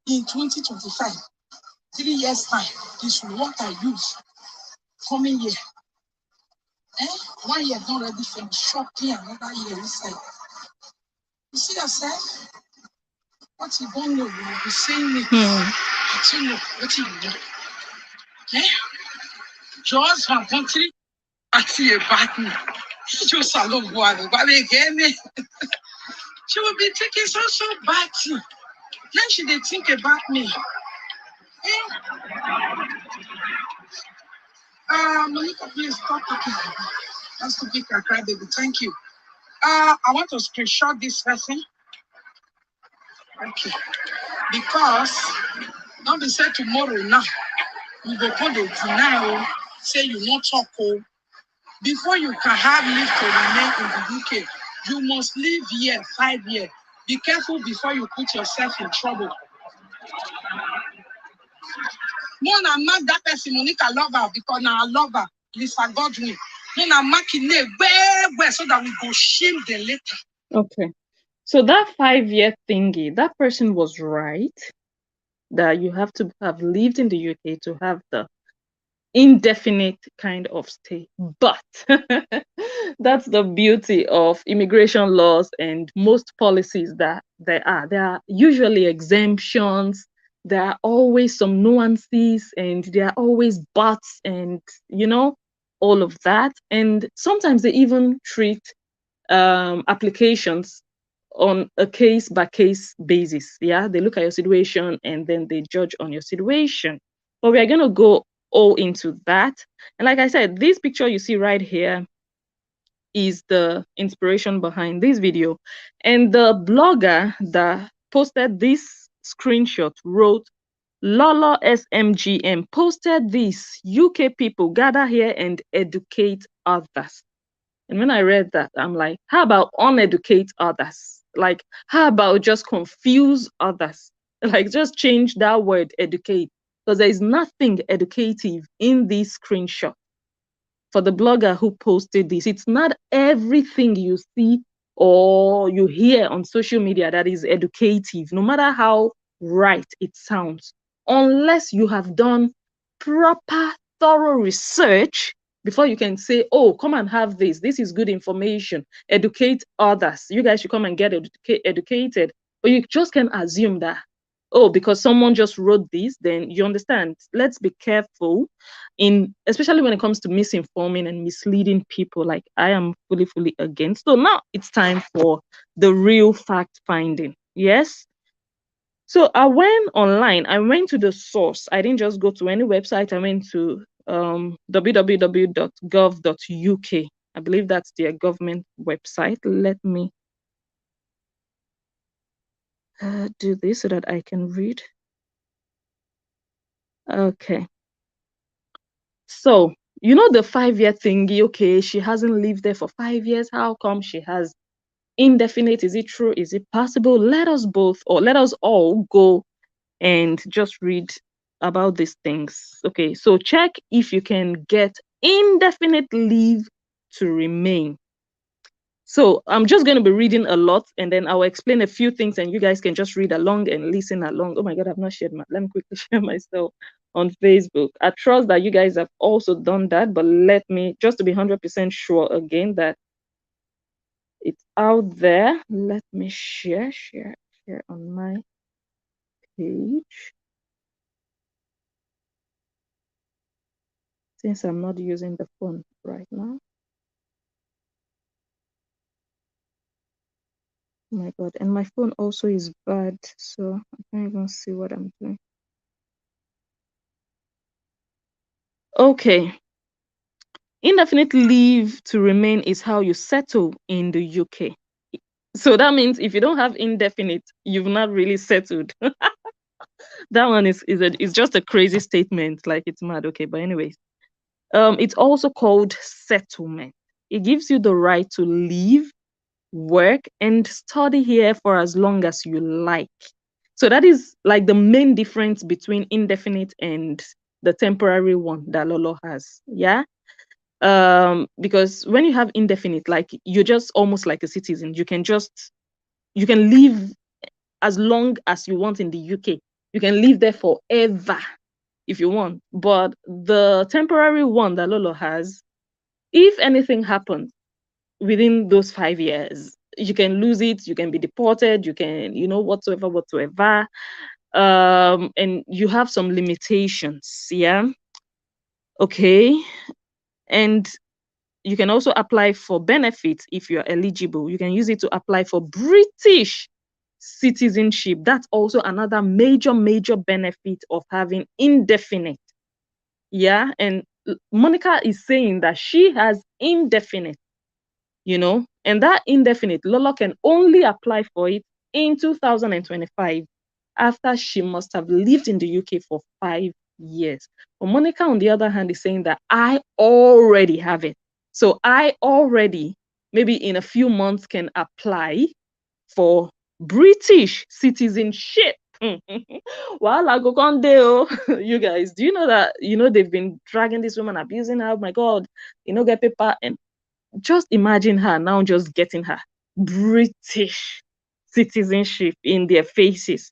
in 2025, 3 years time, is what I use coming year. 1 year not ready for shortly, another year inside. You see yourself? What you don't know, you will be saying it. But you know what you know. Just one country, I see a battle. Just a little boy, but again, she will be taking so badly. Then she they think about me. Monica, please stop talking. That's to pick a cry, baby. Thank you. I want to screenshot this person. Okay. Because don't be said tomorrow now. You go put the denial, say you not talk. Before you can have leave to remain in the UK, you must live here 5 years. Be careful before you put yourself in trouble. No, I'm not that person, Monica lover, because now I love her. Lisa Godwin. No, I'm making it where so that we go shame the later. Okay. So that 5-year thingy, that person was right that you have to have lived in the UK to have the indefinite kind of stay. But that's the beauty of immigration laws and most policies that there are. There are usually exemptions. There are always some nuances, and there are always buts, and all of that. And sometimes they even treat applications on a case by case basis. Yeah, they look at your situation and then they judge on your situation. But we are going to go all into that. And like I said, this picture you see right here is the inspiration behind this video. And the blogger that posted this screenshot wrote, Lolo SMGM posted this: UK people gather here and educate others. And when I read that, I'm like, how about uneducate others? Like, how about just confuse others? Like, just change that word educate, because there is nothing educative in this screenshot. For the blogger who posted this, it's not everything you see or you hear on social media that is educative, no matter how right it sounds, unless you have done proper, thorough research before you can say, oh, come and have this. This is good information. Educate others. You guys should come and get educated. But you just can assume that, oh, because someone just wrote this, then you understand. Let's be careful, especially when it comes to misinforming and misleading people. Like, I am fully against. So now it's time for the real fact finding. Yes. So I went online. I went to the source. I didn't just go to any website. I went to www.gov.uk. I believe that's their government website. Let me do this so that I can read. Okay. So, the 5-year thingy, okay, she hasn't lived there for 5 years. How come she has indefinite? Is it true? Is it possible? Let us all go and just read about these things. Okay, so check if you can get indefinite leave to remain. So I'm just going to be reading a lot, and then I'll explain a few things, and you guys can just read along and listen along. Oh my God, I've not shared let me quickly share myself on Facebook. I trust that you guys have also done that, but let me, just to be 100% sure again that it's out there. Let me share on my page. Since I'm not using the phone right now. Oh my God, and my phone also is bad, so I can't even see what I'm doing. Okay. Indefinite leave to remain is how you settle in the UK. So that means if you don't have indefinite, you've not really settled. That one is just a crazy statement, like it's mad. Okay, but anyways, it's also called settlement. It gives you the right to live, work, and study here for as long as you like. So that is like the main difference between indefinite and the temporary one that Lolo has. Yeah. Because when you have indefinite, like, you're just almost like a citizen. You can live as long as you want in the UK. You can live there forever if you want. But the temporary one that Lolo has, if anything happens within those 5 years, you can lose it, you can be deported, you can, whatsoever. And you have some limitations. Yeah. Okay. And you can also apply for benefits if you're eligible. You can use it to apply for British citizenship. That's also another major benefit of having indefinite. Yeah. And Monica is saying that she has indefinite, and that indefinite, Lola can only apply for it in 2025 after she must have lived in the UK for 5 years. But Monica, on the other hand, is saying that I already have it. So I already, maybe in a few months, can apply for British citizenship. Well, I go on there. You guys, do you know that, they've been dragging this woman, abusing her? Oh my God, get paper. And just imagine her now just getting her British citizenship in their faces.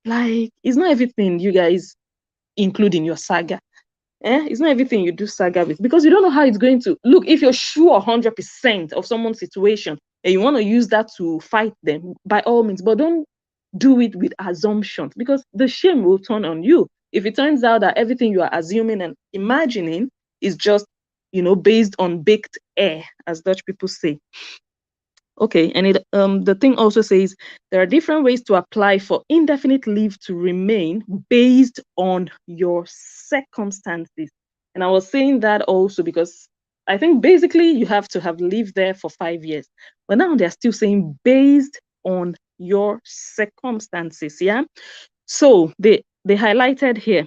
Like, it's not everything you guys include in your saga. It's not everything you do saga with, because you don't know how it's going to look. If you're sure 100% of someone's situation and you want to use that to fight them, by all means, but don't do it with assumptions, because the shame will turn on you if it turns out that everything you are assuming and imagining is just, based on baked air, as Dutch people say. Okay, and the thing also says there are different ways to apply for indefinite leave to remain based on your circumstances. And I was saying that also because I think basically you have to have lived there for 5 years. But now they're still saying based on your circumstances, yeah? So they highlighted here,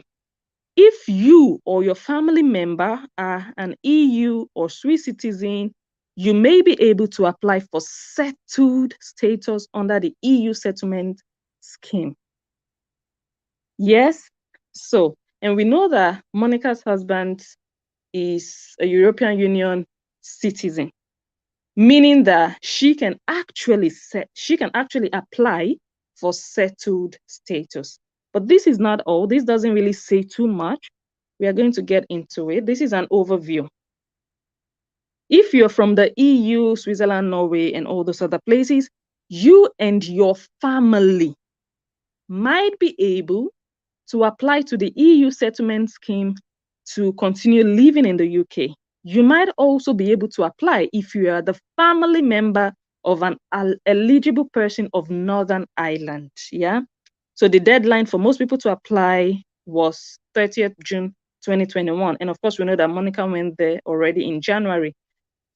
if you or your family member are an EU or Swiss citizen, you may be able to apply for settled status under the EU settlement scheme. Yes, so, and we know that Monica's husband is a European Union citizen, meaning that she can actually apply for settled status. But this is not all. This doesn't really say too much. We are going to get into it. This is an overview. If you're from the EU, Switzerland, Norway, and all those other places, you and your family might be able to apply to the EU settlement scheme to continue living in the UK. You might also be able to apply if you are the family member of an eligible person of Northern Ireland. Yeah. So the deadline for most people to apply was 30th June 2021. And of course, we know that Monica went there already in January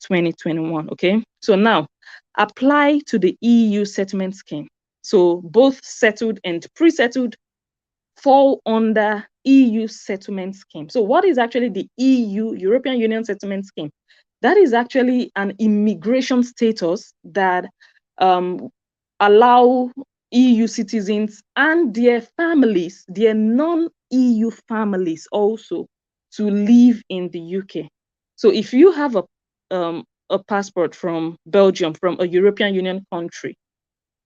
2021. Okay. So now apply to the EU settlement scheme. So both settled and pre-settled fall under EU settlement scheme. So what is actually the EU, European Union settlement scheme? That is actually an immigration status that allow EU citizens and their families, their non-EU families also, to live in the UK. So if you have a passport from Belgium, from a European Union country,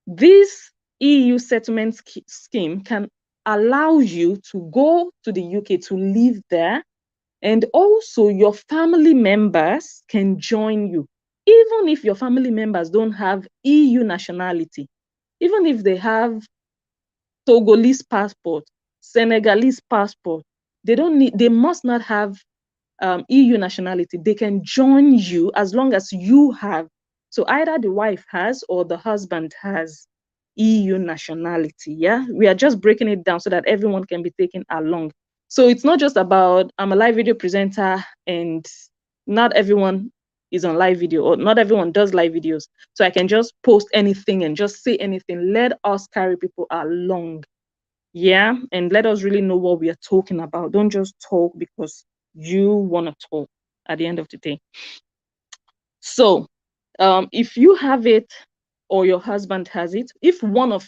this EU settlement scheme can allow you to go to the UK to live there, and also your family members can join you, even if your family members don't have EU nationality, even if they have Togolese passport, Senegalese passport, they must not have EU nationality. They can join you as long as you have. So either the wife has or the husband has EU nationality. Yeah, we are just breaking it down so that everyone can be taken along. So it's not just about I'm a live video presenter and not everyone is on live video, or not everyone does live videos. So I can just post anything and just say anything. Let us carry people along. Yeah, and let us really know what we are talking about. Don't just talk because you want to talk at the end of the day. So if you have it or your husband has it, if one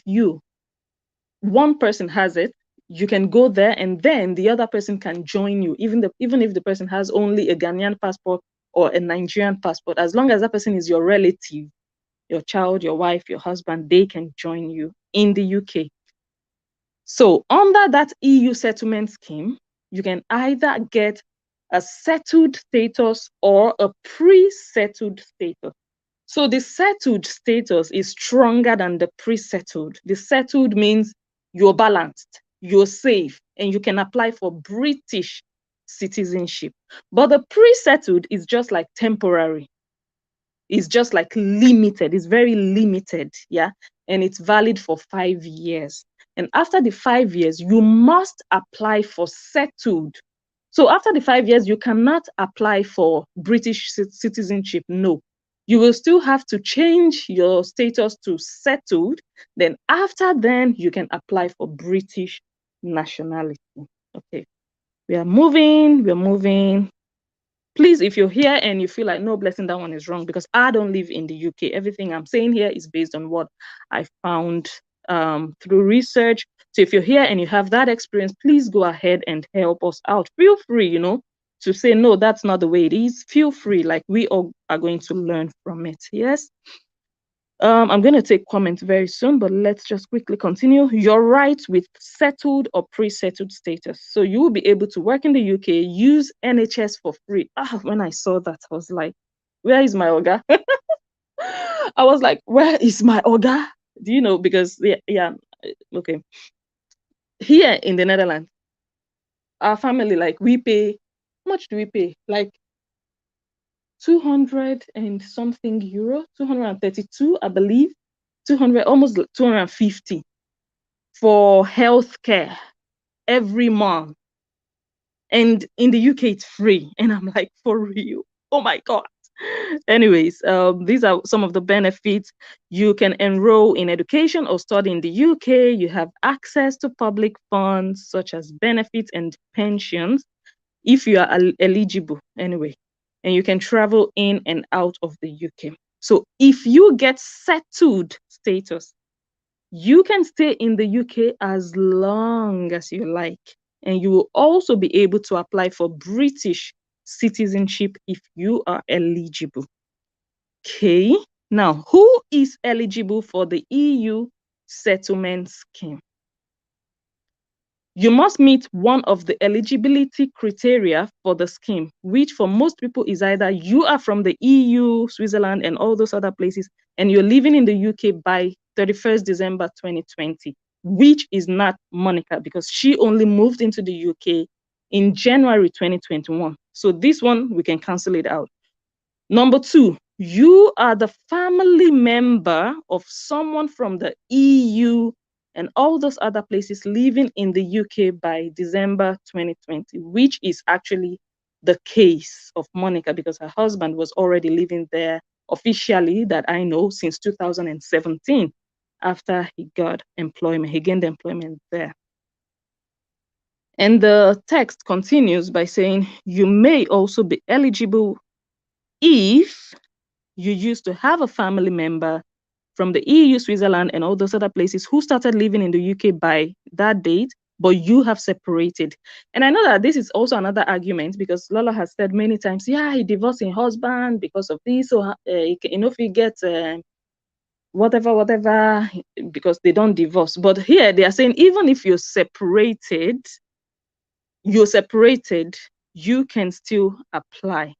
person has it, you can go there and then the other person can join you, even if the person has only a Ghanaian passport or a Nigerian passport. As long as that person is your relative, your child, your wife, your husband, they can join you in the UK. So under that EU settlement scheme, you can either get a settled status or a pre-settled status. So the settled status is stronger than the pre-settled. The settled means you're balanced, you're safe, and you can apply for British citizenship. But the pre-settled is just like temporary. It's just like limited. It's very limited, yeah? And it's valid for 5 years. And after the 5 years, you must apply for settled. So after the 5 years, you cannot apply for British citizenship. No, you will still have to change your status to settled. Then after then, you can apply for British nationality. Okay, we are moving. Please, if you're here and you feel like, no, Blessing, that one is wrong, because I don't live in the UK. Everything I'm saying here is based on what I found through research. So if you're here and you have that experience, please go ahead and help us out. Feel free, to say, no, that's not the way it is. Feel free, like we all are going to learn from it. Yes. I'm going to take comments very soon, but let's just quickly continue. Your rights with settled or pre-settled status. So you will be able to work in the UK, use NHS for free. When I saw that, I was like, where is my Oga? I was like, where is my Oga? Do you know? Because, okay. Here in the Netherlands, our family, like, we pay, how much do we pay? Like 200 and something euro, 232, I believe, 200, almost 250 for healthcare every month. And in the UK, it's free. And I'm like, for real? Oh my God. Anyways, these are some of the benefits. You can enroll in education or study in the UK. You have access to public funds such as benefits and pensions if you are eligible anyway. And you can travel in and out of the UK. So if you get settled status, you can stay in the UK as long as you like. And you will also be able to apply for British citizenship if you are eligible. Okay. Now, who is eligible for the EU settlement scheme? You must meet one of the eligibility criteria for the scheme, which for most people is either you are from the EU, Switzerland, and all those other places, and you're living in the UK by 31st December 2020, which is not Monica because she only moved into the UK in January 2021. So this one, we can cancel it out. Number two, you are the family member of someone from the EU and all those other places living in the UK by December 2020, which is actually the case of Monica because her husband was already living there officially, that I know, since 2017 after he got employment. He gained employment there. And the text continues by saying, you may also be eligible if you used to have a family member from the EU, Switzerland, and all those other places who started living in the UK by that date, but you have separated. And I know that this is also another argument because Lola has said many times, yeah, he divorced his husband because of this. So, if he gets whatever, because they don't divorce. But here they are saying, even if you're separated, you can still apply.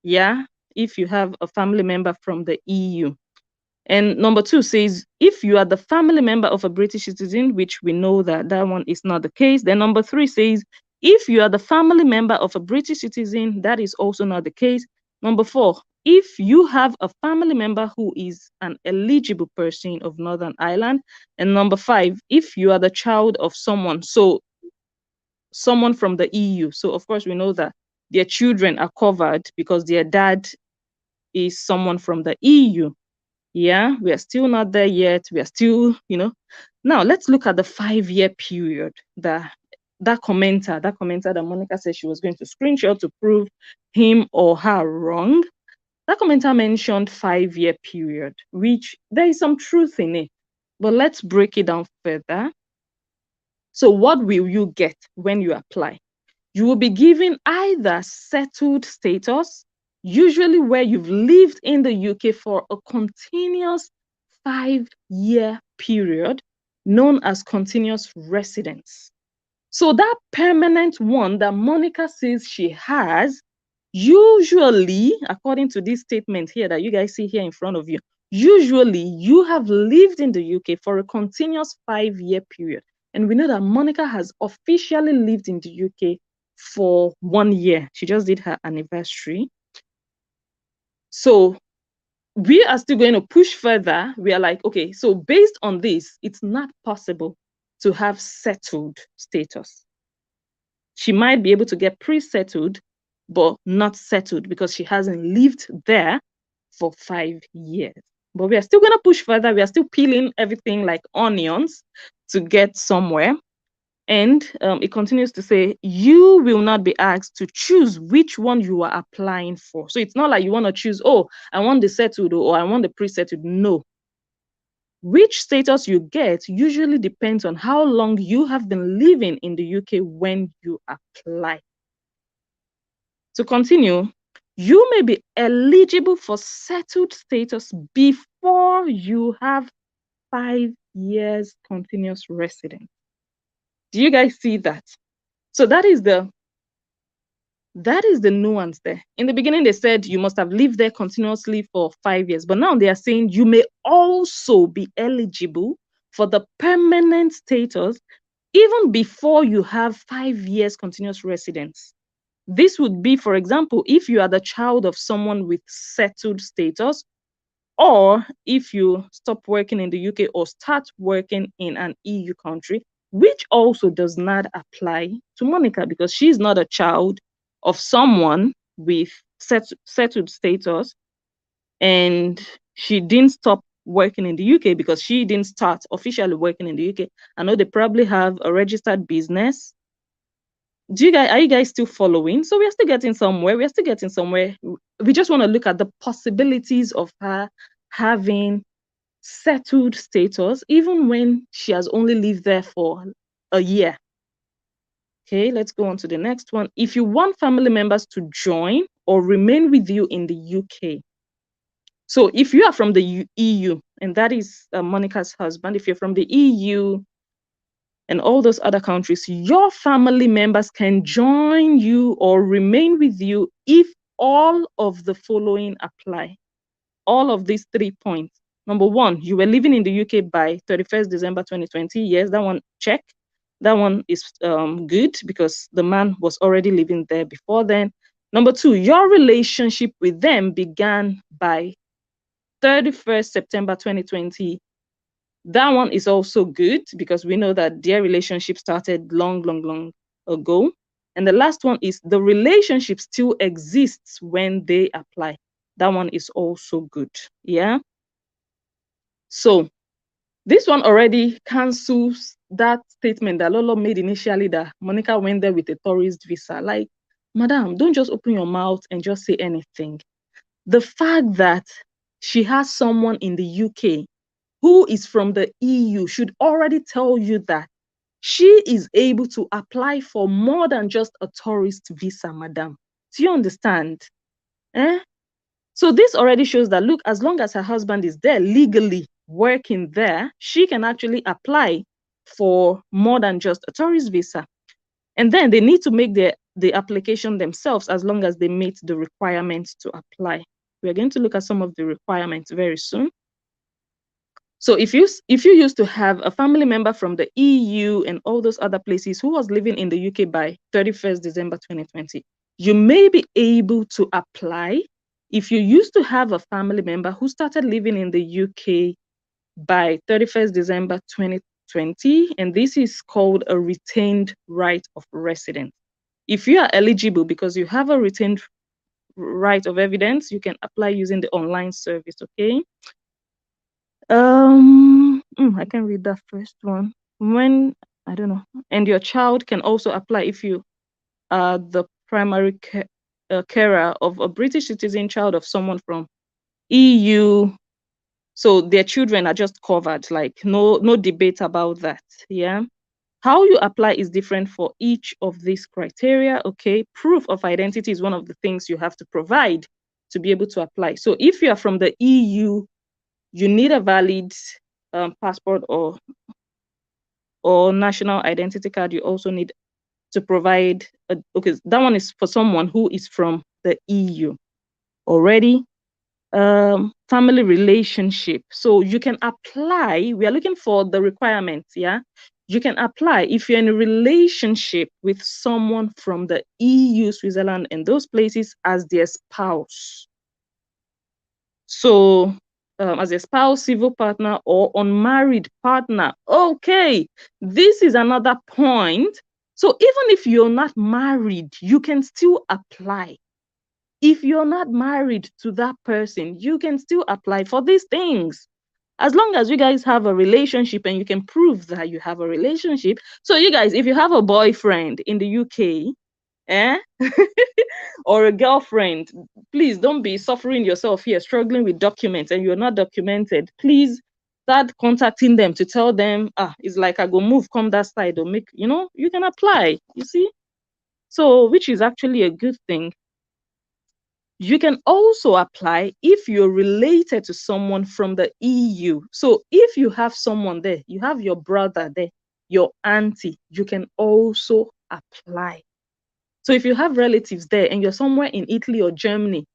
Yeah, if you have a family member from the EU. And number two says, if you are the family member of a British citizen, which we know that that one is not the case. Then number three says, if you are the family member of a British citizen, that is also not the case. Number four, if you have a family member who is an eligible person of Northern Ireland. And number five, if you are the child of someone, so someone from the EU. So of course we know that their children are covered because their dad is someone from the EU. Yeah, we are still not there yet. We are still, Now let's look at the 5-year period that commenter that Monica said she was going to screenshot to prove him or her wrong. That commenter mentioned 5-year period, which there is some truth in it. But let's break it down further. So what will you get when you apply? You will be given either settled status, usually where you've lived in the UK for a continuous 5-year period, known as continuous residence. So that permanent one that Monica says she has, usually, according to this statement here that you guys see here in front of you, usually you have lived in the UK for a continuous 5-year period. And we know that Monica has officially lived in the UK for 1 year. She just did her anniversary. So we are still going to push further. We are like, okay, so based on this, it's not possible to have settled status. She might be able to get pre-settled, but not settled because she hasn't lived there for 5 years. But we are still going to push further. We are still peeling everything like onions to get somewhere. And it continues to say, you will not be asked to choose which one you are applying for. So it's not like you want to choose, oh, I want the settled or I want the pre-settled. No. Which status you get usually depends on how long you have been living in the UK when you apply. To continue, you may be eligible for settled status before you have 5 years continuous residence. Do you guys see that? So that is the nuance there. In the beginning, they said you must have lived there continuously for 5 years, but now they are saying you may also be eligible for the permanent status even before you have 5 years continuous residence. This would be, for example, if you are the child of someone with settled status, or if you stop working in the UK or start working in an EU country, which also does not apply to Monica because she's not a child of someone with settled status, and she didn't stop working in the UK because she didn't start officially working in the UK. I know they probably have a registered business. Are you guys still following? So we're still getting somewhere. We're still getting somewhere. We just want to look at the possibilities of her having settled status, even when she has only lived there for a year. Okay, let's go on to the next one. If you want family members to join or remain with you in the UK. So if you are from the EU, and that is Monica's husband, if you're from the EU and all those other countries, your family members can join you or remain with you if all of the following apply. All of these 3 points. Number one, you were living in the UK by 31st December 2020. Yes, that one, check. That one is good because the man was already living there before then. Number two, your relationship with them began by 31st September 2020. That one is also good because we know that their relationship started long ago. And the last one is the relationship still exists when they apply. That one is also good. Yeah. So this one already cancels that statement that Lolo made initially that Monica went there with a tourist visa. Like, madam, don't just open your mouth and just say anything. The fact that she has someone in the UK who is from the EU should already tell you that she is able to apply for more than just a tourist visa, madam. Do you understand? Eh? So this already shows that, look, as long as her husband is there legally working there, she can actually apply for more than just a tourist visa. And then they need to make the application themselves as long as they meet the requirements to apply. We're going to look at some of the requirements very soon. So if you used to have a family member from the EU and all those other places who was living in the UK by 31st December 2020, you may be able to apply. If you used to have a family member who started living in the UK by 31st December 2020, and this is called a retained right of residence. If you are eligible because you have a retained right of evidence, you can apply using the online service, okay? I can read that first one. I don't know. And your child can also apply if you are the primary carer of a British citizen child of someone from EU. So their children are just covered, like no debate about that. Yeah. How you apply is different for each of these criteria. Okay. Proof of identity is one of the things you have to provide to be able to apply. So if you are from the EU, you need a valid passport or national identity card. You also need to provide okay, that one is for someone who is from the EU already. Family relationship. So you can apply. We are looking for the requirements. Yeah, you can apply if you're in a relationship with someone from the EU, Switzerland, and those places as their spouse. So as a spouse, civil partner, or unmarried partner. Okay, this is another point. So even if you're not married, you can still apply. If you're not married to that person, you can still apply for these things. As long as you guys have a relationship and you can prove that you have a relationship. So you guys, if you have a boyfriend in the UK, or a girlfriend, please don't be suffering yourself here, struggling with documents and you're not documented. Please start contacting them to tell them, it's like I go move, come that side, or make, you can apply, you see? So, which is actually a good thing. You can also apply if you're related to someone from the EU. So if you have someone there, you have your brother there, your auntie, you can also apply. So if you have relatives there and you're somewhere in Italy or Germany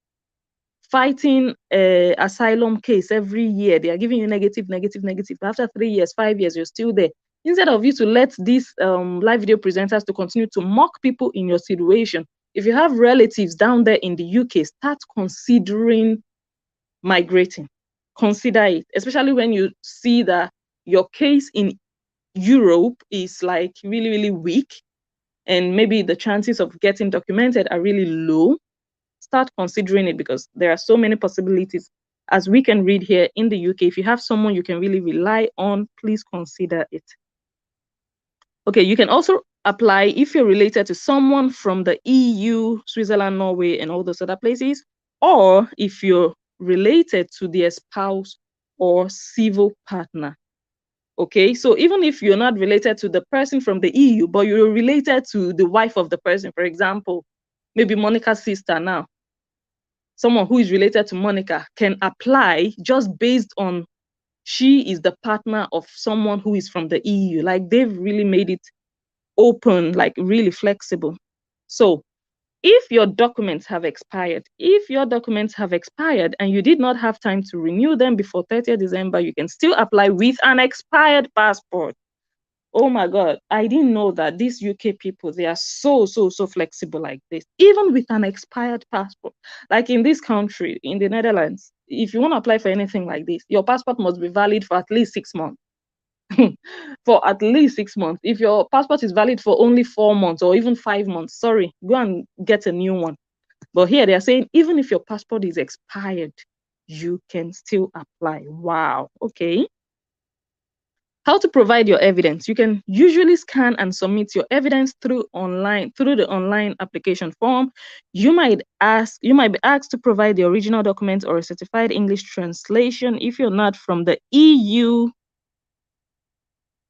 fighting a asylum case every year, they are giving you negative, negative, negative. After 3 years, 5 years, you're still there. Instead of you to let these live video presenters to continue to mock people in your situation, if you have relatives down there in the UK, start considering migrating. Consider it, especially when you see that your case in Europe is like really, really weak, and maybe the chances of getting documented are really low. Start considering it, because there are so many possibilities. As we can read here in the UK, if you have someone you can really rely on, please consider it. Okay, you can also apply if you're related to someone from the EU, Switzerland, Norway, and all those other places, or if you're related to their spouse or civil partner. Okay, so even if you're not related to the person from the EU, but you're related to the wife of the person, for example, maybe Monica's sister now, someone who is related to Monica can apply just based on she is the partner of someone who is from the EU. Like, they've really made it open, like really flexible. So if your documents have expired, and you did not have time to renew them before 30th December, you can still apply with an expired passport. Oh my God, I didn't know that these UK people, they are so flexible like this, even with an expired passport. Like in this country, in the Netherlands, if you want to apply for anything like this, your passport must be valid for at least 6 months. For at least 6 months. If your passport is valid for only 4 months or even 5 months, sorry, go and get a new one. But here they are saying, even if your passport is expired, you can still apply. Wow, okay. How to provide your evidence. You can usually scan and submit your evidence through the online application form. You might be asked to provide the original document or a certified English translation. If you're not from the EU,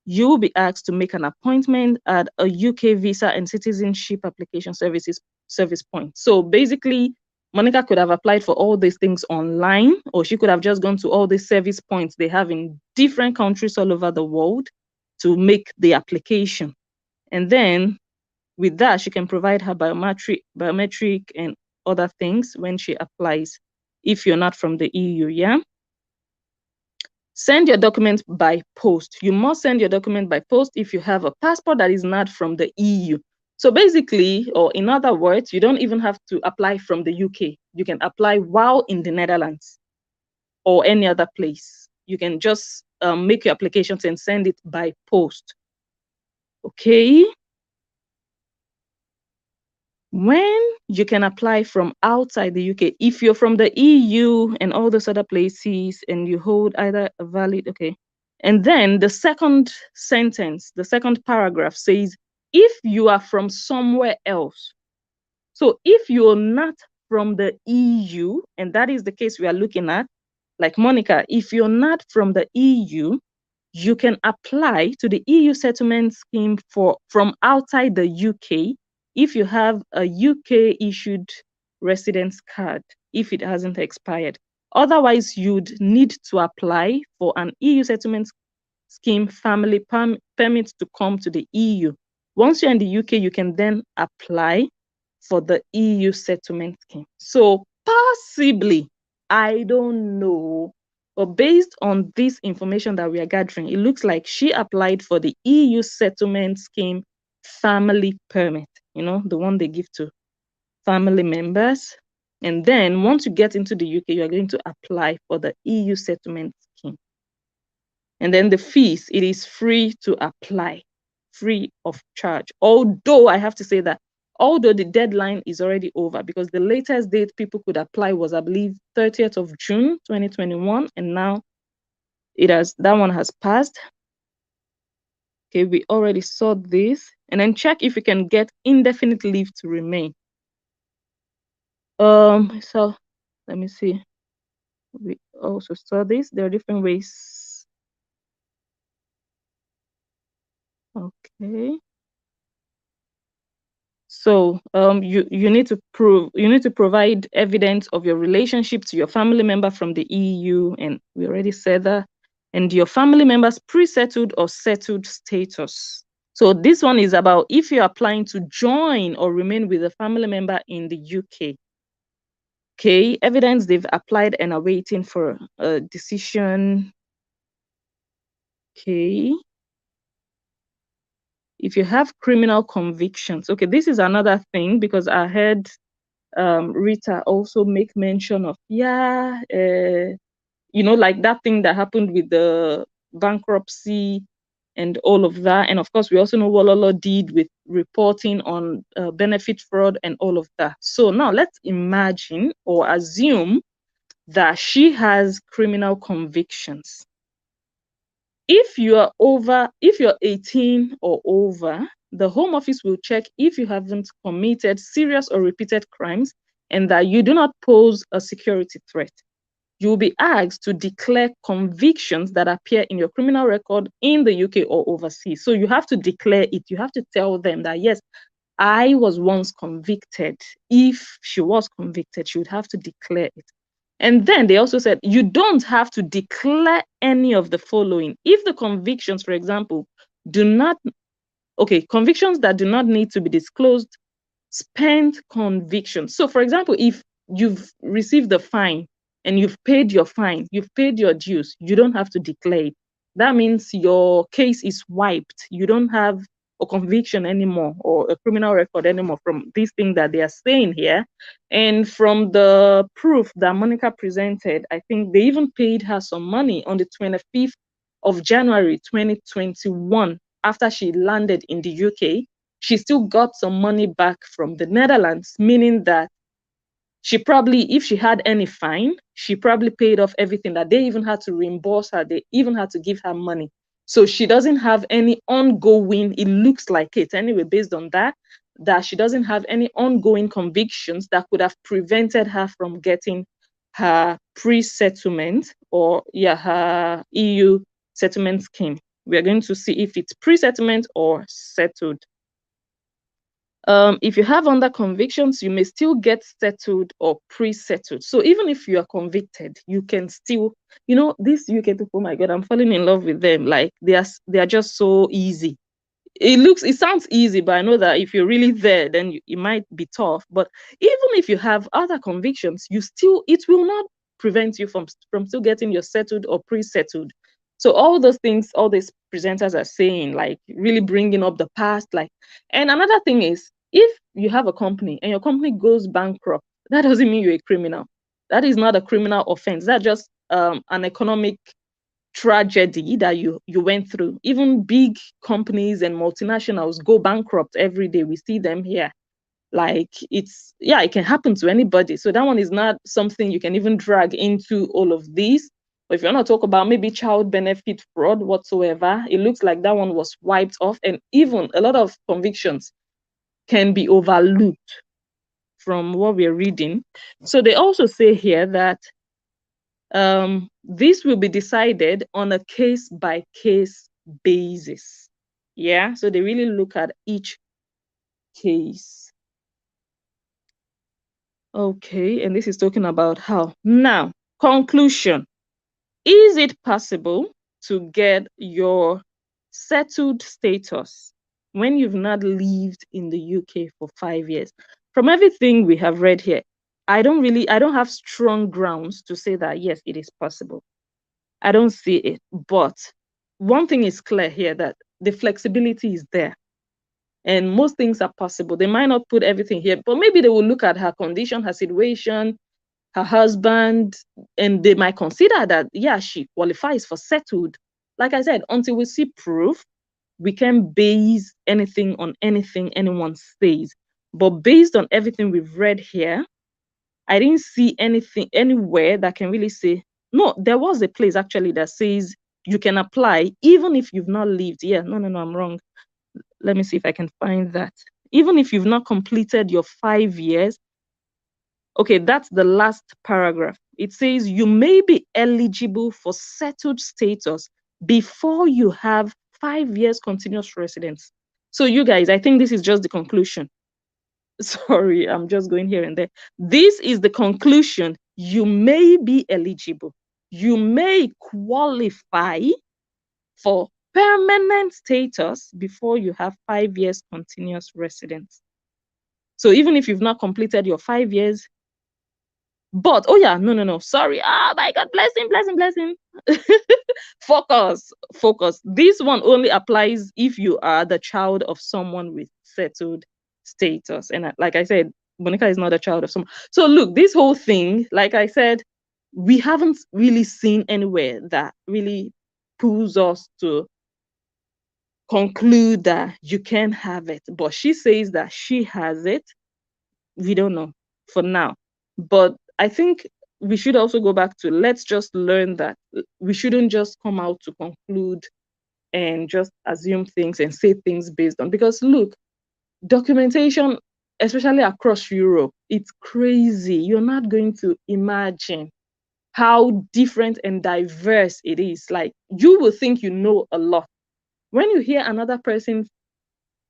you will be asked to make an appointment at a UK visa and citizenship application service point. So basically, Monica could have applied for all these things online, or she could have just gone to all these service points they have in different countries all over the world to make the application. And then with that, she can provide her biometric and other things when she applies, if you're not from the EU, yeah? Send your document by post. You must send your document by post if you have a passport that is not from the EU. So basically, or in other words, you don't even have to apply from the UK. You can apply while in the Netherlands or any other place. You can just make your applications and send it by post. Okay. When you can apply from outside the UK, if you're from the EU and all those other places and you hold either a valid, okay. And then the second sentence, the second paragraph says, if you are from somewhere else. So if you're not from the EU, and that is the case we are looking at, like Monica, if you're not from the EU, you can apply to the EU settlement scheme from outside the UK if you have a UK issued residence card, if it hasn't expired. Otherwise, you'd need to apply for an EU settlement scheme family permit to come to the EU. Once you're in the UK, you can then apply for the EU settlement scheme. So possibly, I don't know, but based on this information that we are gathering, it looks like she applied for the EU settlement scheme family permit, the one they give to family members. And then once you get into the UK, you are going to apply for the EU settlement scheme. And then the fees, it is free to apply, free of charge. Although I have to say that, although the deadline is already over, because the latest date people could apply was, I believe, 30th of June, 2021. And now that one has passed. Okay, we already saw this. And then check if you can get indefinite leave to remain. So let me see. We also saw this. There are different ways. Okay. So you need to provide evidence of your relationship to your family member from the EU, and we already said that, and your family member's pre-settled or settled status. So this one is about if you're applying to join or remain with a family member in the UK. Okay, evidence they've applied and are waiting for a decision. Okay. If you have criminal convictions, okay, this is another thing, because I heard Rita also make mention of, like that thing that happened with the bankruptcy and all of that. And of course, we also know what Lolo did with reporting on benefit fraud and all of that. So now let's imagine or assume that she has criminal convictions. If you're 18 or over, the Home Office will check if you haven't committed serious or repeated crimes and that you do not pose a security threat. You will be asked to declare convictions that appear in your criminal record in the UK or overseas. So you have to declare it. You have to tell them that, yes, I was once convicted. If she was convicted, she would have to declare it. And then they also said, you don't have to declare any of the following. If the convictions, for example, convictions that do not need to be disclosed, spent convictions. So for example, if you've received a fine and you've paid your fine, you've paid your dues, you don't have to declare it. That means your case is wiped. You don't have a conviction anymore or a criminal record anymore from this thing that they are saying here. And from the proof that Monica presented, I think they even paid her some money on the 25th of January 2021 after she landed in the UK. She still got some money back from the Netherlands, meaning that she probably, if she had any fine, she probably paid off everything, that they even had to reimburse her. They even had to give her money. So she doesn't have any ongoing, it looks like it anyway, based on that she doesn't have any ongoing convictions that could have prevented her from getting her pre-settlement or her EU settlement scheme. We are going to see if it's pre-settlement or settled. If you have under convictions, you may still get settled or pre-settled. So even if you are convicted, you can still, these UK people, oh my God, I'm falling in love with them. Like they are just so easy. It sounds easy, but I know that if you're really there, then it might be tough. But even if you have other convictions, it will not prevent you from still getting your settled or pre-settled. So all those things, all these presenters are saying, like really bringing up the past, and another thing is, if you have a company and your company goes bankrupt, that doesn't mean you're a criminal. That is not a criminal offense. That's just an economic tragedy that you went through. Even big companies and multinationals go bankrupt every day. We see them here. Like it can happen to anybody. So that one is not something you can even drag into all of these. But if you want to talk about maybe child benefit fraud whatsoever, it looks like that one was wiped off. And even a lot of convictions can be overlooked from what we're reading. So they also say here that this will be decided on a case-by-case basis. Yeah, so they really look at each case. Okay, and this is talking about how. Now, conclusion. Is it possible to get your settled status when you've not lived in the UK for 5 years? From everything we have read here, I don't have strong grounds to say that, yes, it is possible. I don't see it. But one thing is clear here, that the flexibility is there. And most things are possible. They might not put everything here, but maybe they will look at her condition, her situation, her husband, and they might consider that, she qualifies for settled. Like I said, until we see proof, we can base anything on anything anyone says. But based on everything we've read here, I didn't see anything anywhere that can really say, no, there was a place actually that says you can apply even if you've not lived. No, I'm wrong. Let me see if I can find that. Even if you've not completed your 5 years. Okay, that's the last paragraph. It says you may be eligible for settled status before you have 5 years continuous residence. So you guys, I think this is just the conclusion. Sorry, I'm just going here and there. This is the conclusion. You may be eligible. You may qualify for permanent status before you have 5 years continuous residence. So even if you've not completed your 5 years, but oh yeah, no, sorry. Oh my God, blessing. Focus. This one only applies if you are the child of someone with settled status. And like I said, Monica is not a child of someone. So look, this whole thing, like I said, we haven't really seen anywhere that really pulls us to conclude that you can have it. But she says that she has it. We don't know for now. But I think we should also go back to, let's just learn that we shouldn't just come out to conclude and just assume things and say things based on, because look, documentation, especially across Europe, it's crazy. You're not going to imagine how different and diverse it is. Like, you will think you know a lot. When you hear another person's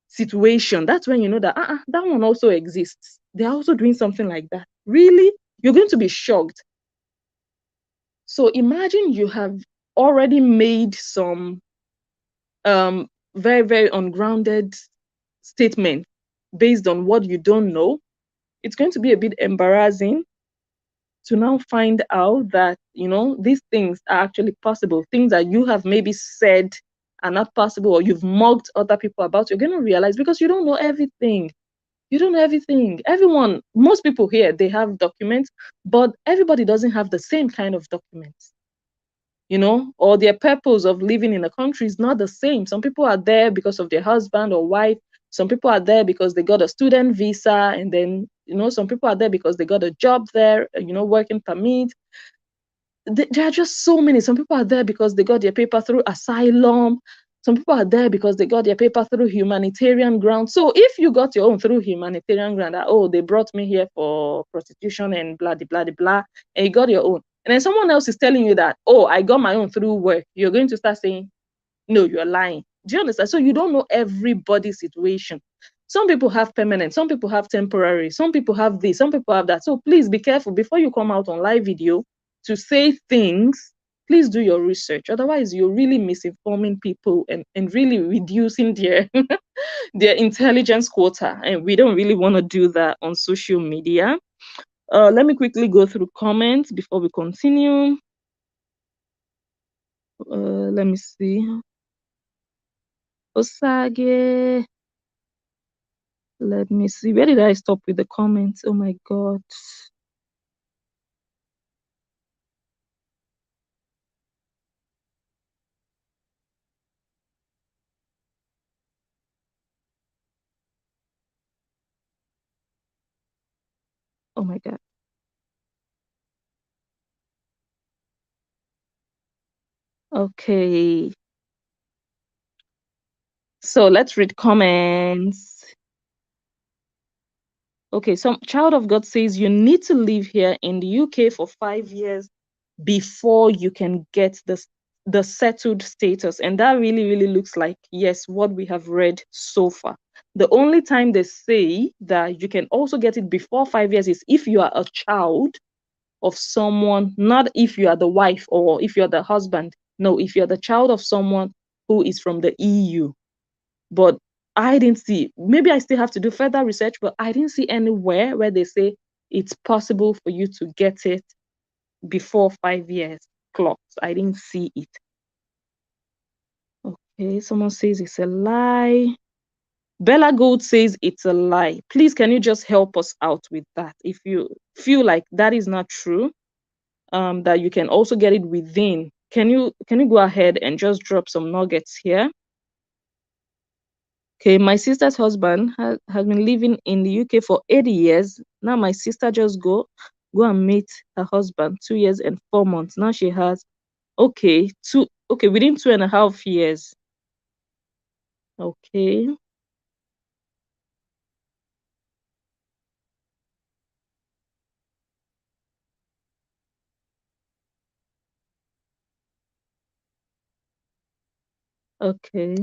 situation, that's when you know that that one also exists. They're also doing something like that. Really? You're going to be shocked. So imagine you have already made some very, very ungrounded statement based on what you don't know. It's going to be a bit embarrassing to now find out that, these things are actually possible. Things that you have maybe said are not possible, or you've mugged other people about. You're going to realize, because you don't know everything. You don't know everything. Most people here, they have documents, but everybody doesn't have the same kind of documents. Or their purpose of living in a country is not the same. Some people are there because of their husband or wife. Some people are there because they got a student visa, and then, some people are there because they got a job there, working permit. There are just so many. Some people are there because they got their paper through asylum. Some people are there because they got their paper through humanitarian ground. So if you got your own through humanitarian ground, that, they brought me here for prostitution and blah, blah, blah, blah, and you got your own. And then someone else is telling you that, I got my own through work. You're going to start saying, no, you're lying. Do you understand? So you don't know everybody's situation. Some people have permanent, some people have temporary, some people have this, some people have that. So please be careful before you come out on live video to say things. Please do your research. Otherwise, you're really misinforming people and really reducing their their intelligence quota. And we don't really want to do that on social media. Let me quickly go through comments before we continue. Let me see. Osage. Let me see. Where did I stop with the comments? Oh my God. Oh my God. Okay. So let's read comments. Okay, some child of God says you need to live here in the UK for 5 years before you can get the settled status. And that really, really looks like, yes, what we have read so far. The only time they say that you can also get it before 5 years is if you are a child of someone, not if you are the wife or if you're the husband. No, if you're the child of someone who is from the EU. But I didn't see, maybe I still have to do further research, but I didn't see anywhere where they say it's possible for you to get it before 5 years clocks. I didn't see it. Okay, someone says it's a lie. Bella Gold says it's a lie. Please, can you just help us out with that? If you feel like that is not true, that you can also get it within, can you go ahead and just drop some nuggets here? Okay, my sister's husband has been living in the UK for 80 years. Now my sister just go and meet her husband 2 years and 4 months. Now she has, okay, within 2.5 years. Okay. Okay.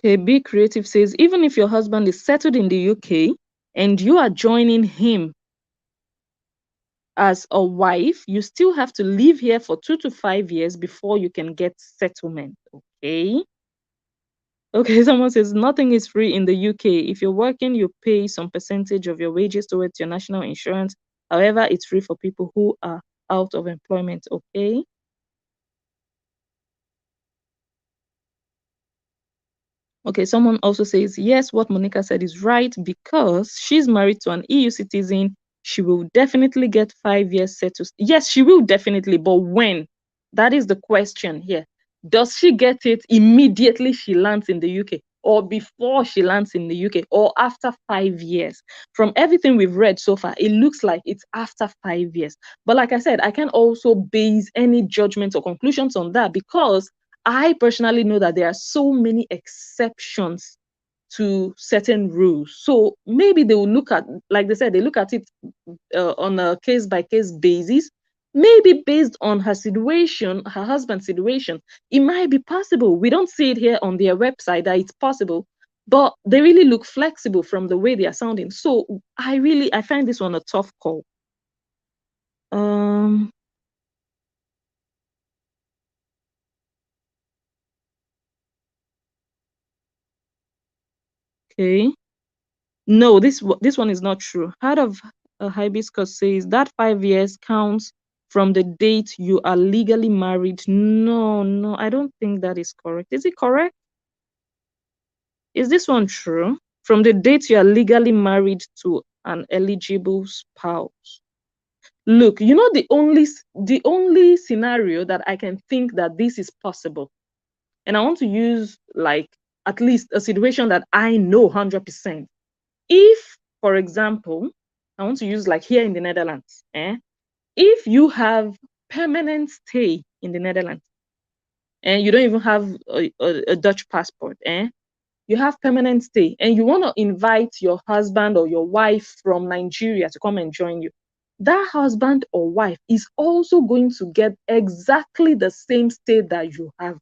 Okay, Be Creative says, even if your husband is settled in the UK and you are joining him as a wife, you still have to live here for 2 to 5 years before you can get settlement. Okay. Okay, someone says nothing is free in the UK. If you're working, you pay some percentage of your wages towards your national insurance. However, it's free for people who are out of employment. Okay. Okay, someone also says, yes, what Monica said is right because she's married to an EU citizen. She will definitely get 5 years settled. Yes, she will definitely, but when? That is the question here. Does she get it immediately she lands in the UK, or before she lands in the UK, or after 5 years? From everything we've read so far, it looks like it's after 5 years. But like I said, I can also base any judgments or conclusions on that because I personally know that there are so many exceptions to certain rules. So maybe they will look at, like they said, they look at it on a case by case basis. Maybe based on her situation, her husband's situation, it might be possible. We don't see it here on their website that it's possible, but they really look flexible from the way they are sounding. So I find this one a tough call. Okay. No, this one is not true. Heart of Hibiscus says that 5 years counts from the date you are legally married. No, I don't think that is correct. Is it correct? Is this one true? From the date you are legally married to an eligible spouse. Look, you know the only scenario that I can think that this is possible, and I want to use like at least a situation that I know 100%. If, for example, I want to use like here in the Netherlands, if you have permanent stay in the Netherlands and you don't even have a Dutch passport, you have permanent stay and you want to invite your husband or your wife from Nigeria to come and join you, that husband or wife is also going to get exactly the same stay that you have.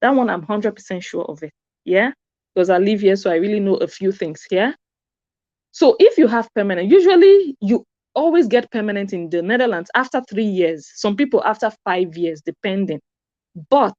That one, I'm 100% sure of it. Yeah, because I live here, so I really know a few things here. So if you have permanent, usually you always get permanent in the Netherlands after 3 years. Some people after 5 years, depending. But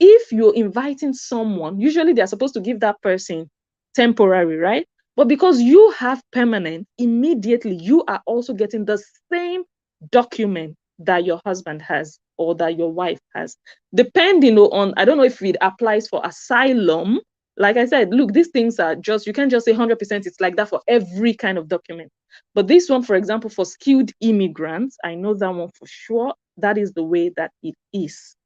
if you're inviting someone, usually they're supposed to give that person temporary, right? But because you have permanent, immediately you are also getting the same document that your husband has or that your wife has. Depending on, I don't know if it applies for asylum. Like I said, look, these things are just, you can't just say 100% it's like that for every kind of document. But this one, for example, for skilled immigrants, I know that one for sure. That is the way that it is.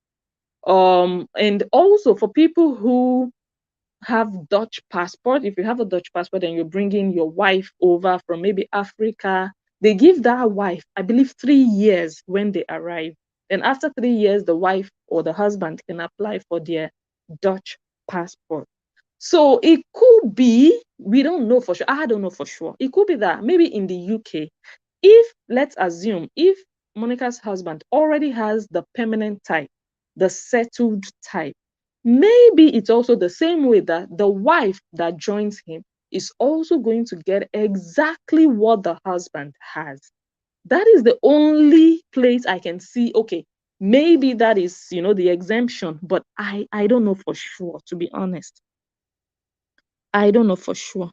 And also for people who have Dutch passport, if you have a Dutch passport and you're bringing your wife over from maybe Africa, they give that wife, I believe, 3 years when they arrive. And after 3 years, the wife or the husband can apply for their Dutch passport. So it could be, we don't know for sure. I don't know for sure. It could be that maybe in the UK, if, let's assume, if Monica's husband already has the permanent type, the settled type, maybe it's also the same way that the wife that joins him is also going to get exactly what the husband has. That is the only place I can see, okay, maybe that is, the exemption, but I don't know for sure, to be honest. I don't know for sure.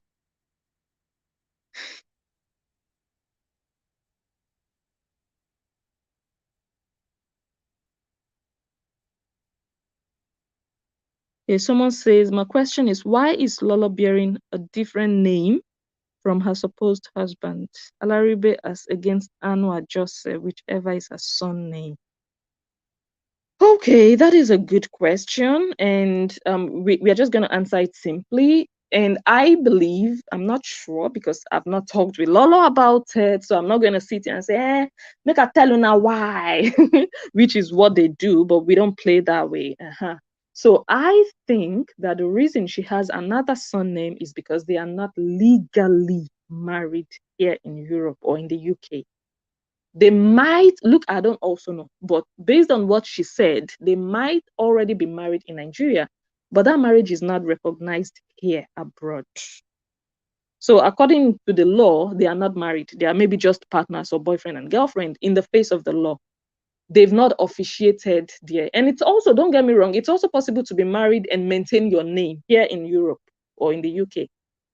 Okay, someone says, my question is, why is Lola bearing a different name from her supposed husband? Alaribe as against Anwar Joseph, whichever is her son name. Okay, that is a good question. And we are just going to answer it simply. And I believe, I'm not sure because I've not talked with Lolo about it. So I'm not going to sit here and say, make I tell you now why, which is what they do, but we don't play that way. So I think that the reason she has another son name is because they are not legally married here in Europe or in the UK. They might, look, I don't also know, but based on what she said, they might already be married in Nigeria. but that marriage is not recognized here abroad. So according to the law, they are not married. They are maybe just partners or boyfriend and girlfriend in the face of the law. They've not officiated there. And it's also, don't get me wrong, it's also possible to be married and maintain your name here in Europe or in the UK.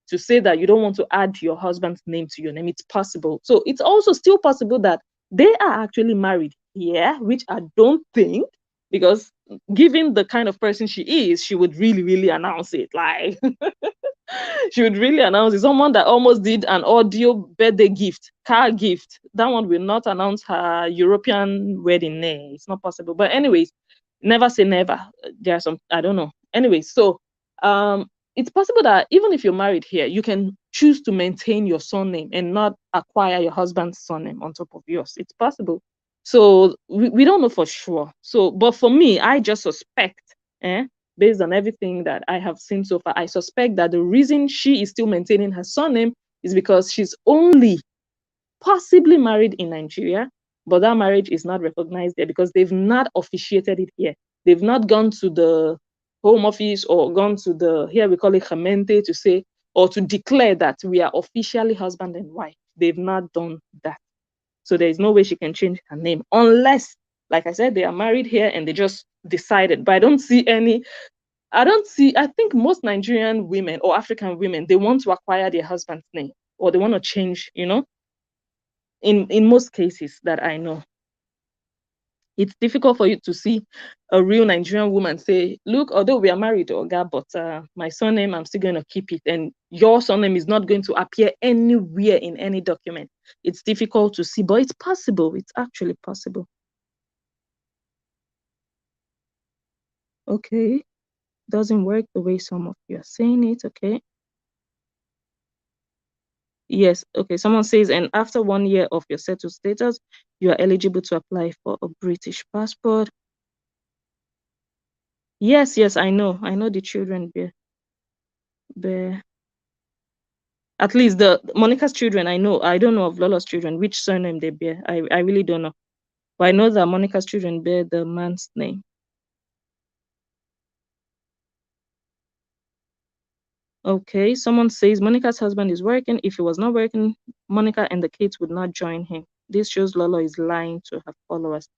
To say that you don't want to add your husband's name to your name, it's possible. So it's also still possible that they are actually married here, which I don't think, because given the kind of person she is, she would really, really announce it. Like, she would really announce it. Someone that almost did an audio birthday gift, car gift. That one will not announce her European wedding. Nay, it's not possible. But anyways, never say never. There are some, I don't know. Anyways, so it's possible that even if you're married here, you can choose to maintain your surname and not acquire your husband's surname on top of yours. It's possible. So we don't know for sure. So, but for me, I just suspect, based on everything that I have seen so far, I suspect that the reason she is still maintaining her surname is because she's only possibly married in Nigeria, but that marriage is not recognized there because they've not officiated it here. They've not gone to the home office or gone to the, here we call it gemeente, to say, or to declare that we are officially husband and wife. They've not done that. So there is no way she can change her name unless, like I said, they are married here and they just decided. But I don't see, I think most Nigerian women or African women, they want to acquire their husband's name or they want to change, in most cases that I know. It's difficult for you to see a real Nigerian woman say, look, although we are married, Oga, but my surname, I'm still going to keep it. And your surname is not going to appear anywhere in any document. It's difficult to see, but it's possible. It's actually possible. Okay. Doesn't work the way some of you are saying it. Okay. Yes. Okay. Someone says, and after 1 year of your settled status, you are eligible to apply for a British passport. Yes, I know. I know the children bear. At least the Monica's children, I know. I don't know of Lola's children, which surname they bear. I really don't know. But I know that Monica's children bear the man's name. Okay, someone says Monica's husband is working. If he was not working, Monica and the kids would not join him. This shows Lola is lying to her followers.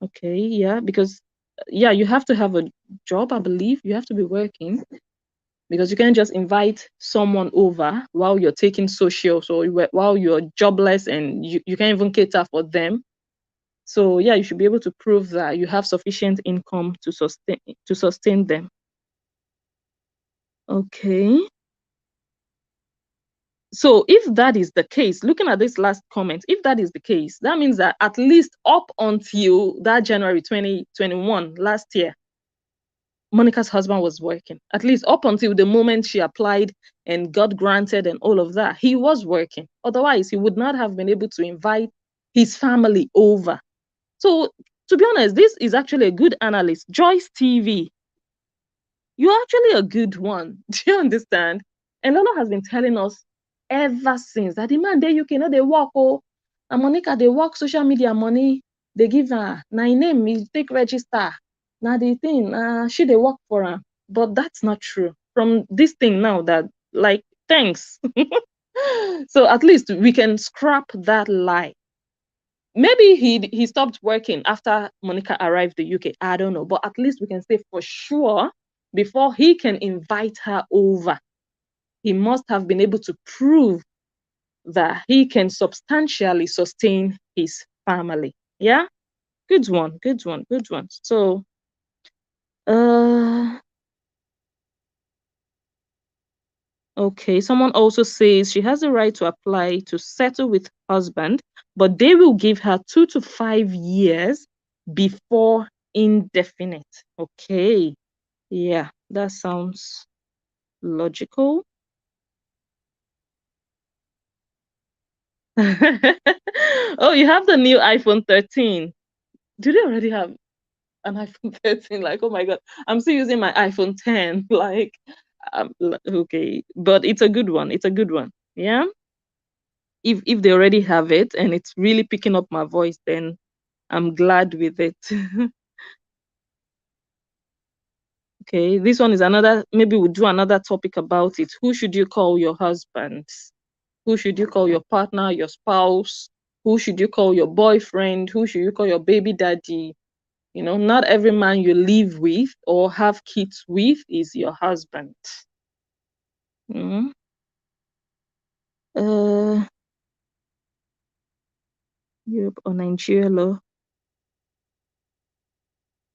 Okay, yeah, because you have to have a job, I believe. You have to be working because you can't just invite someone over while you're taking social, so while you're jobless and you can't even cater for them. So yeah, you should be able to prove that you have sufficient income to sustain them. Okay. So if that is the case, looking at this last comment, if that is the case, that means that at least up until that January 2021, last year, Monica's husband was working. At least up until the moment she applied and got granted and all of that, he was working. Otherwise, he would not have been able to invite his family over. So to be honest, this is actually a good analyst. Joyce TV, you're actually a good one. Do you understand? And Lola has been telling us ever since that the man there, you know, they work, and Monica, they work social media money, they give her, now name is take register. Now the thing, she they work for her. But that's not true. From this thing now that, like, thanks. So at least we can scrap that lie. Maybe he stopped working after Monica arrived the UK. I don't know. But at least we can say for sure, before he can invite her over, he must have been able to prove that he can substantially sustain his family. Yeah? Good one. So, okay, someone also says she has the right to apply to settle with husband, but they will give her 2 to 5 years before indefinite. Okay. Yeah, that sounds logical. Oh, you have the new iPhone 13. Do they already have an iPhone 13? Like, oh my God, I'm still using my iPhone 10. Like, okay, but it's a good one. It's a good one. Yeah. If they already have it and it's really picking up my voice, then I'm glad with it. Okay, this one is another, maybe we'll do another topic about it. Who should you call your husband? Who should you call your partner, your spouse? Who should you call your boyfriend? Who should you call your baby daddy? You know, not every man you live with or have kids with is your husband. Mm. Europe or Nigeria law,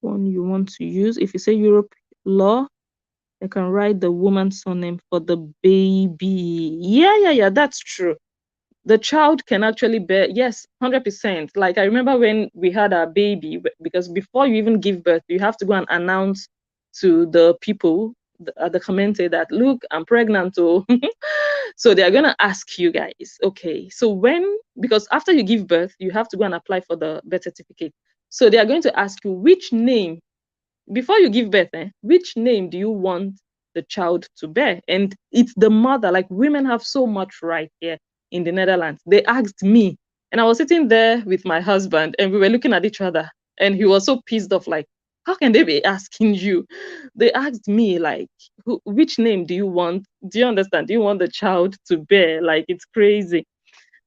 one you want to use. If you say Europe law, I can write the woman's surname for the baby. Yeah, that's true. The child can actually bear, yes, 100%. Like, I remember when we had our baby, because before you even give birth, you have to go and announce to the people at the community that, look, I'm pregnant. Oh. So they're going to ask you guys, okay, so because after you give birth, you have to go and apply for the birth certificate. So they are going to ask you which name, before you give birth, which name do you want the child to bear? And it's the mother. Like, women have so much right here in the Netherlands. They asked me, and I was sitting there with my husband, and we were looking at each other, and he was so pissed off, like, how can they be asking you? They asked me, like, which name do you want? Do you understand? Do you want the child to bear? Like, it's crazy.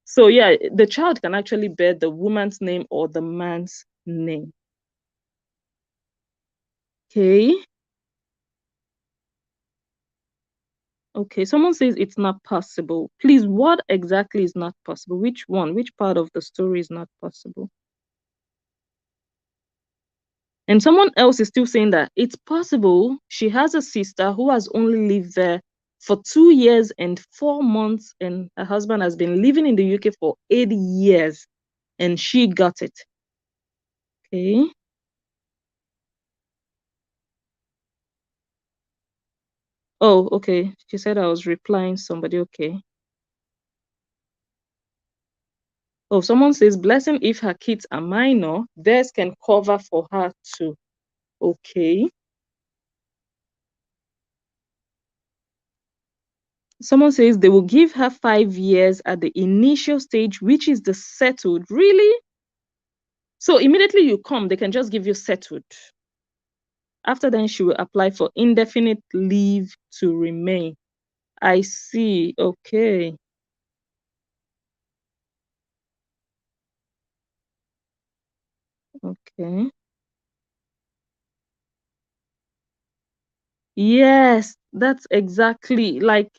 So yeah, the child can actually bear the woman's name or the man's name. Okay. Okay, someone says it's not possible. Please, what exactly is not possible? Which one? Which part of the story is not possible? And someone else is still saying that it's possible. She has a sister who has only lived there for 2 years and 4 months, and her husband has been living in the UK for 8 years, and she got it. Okay. Oh, okay. She said I was replying somebody. Okay. Oh, someone says, blessing, if her kids are minor, theirs can cover for her too. Okay. Someone says they will give her 5 years at the initial stage, which is the settled. Really? So immediately you come, they can just give you settled. After then, she will apply for indefinite leave to remain. I see. Okay. Okay. Yes, that's exactly, like,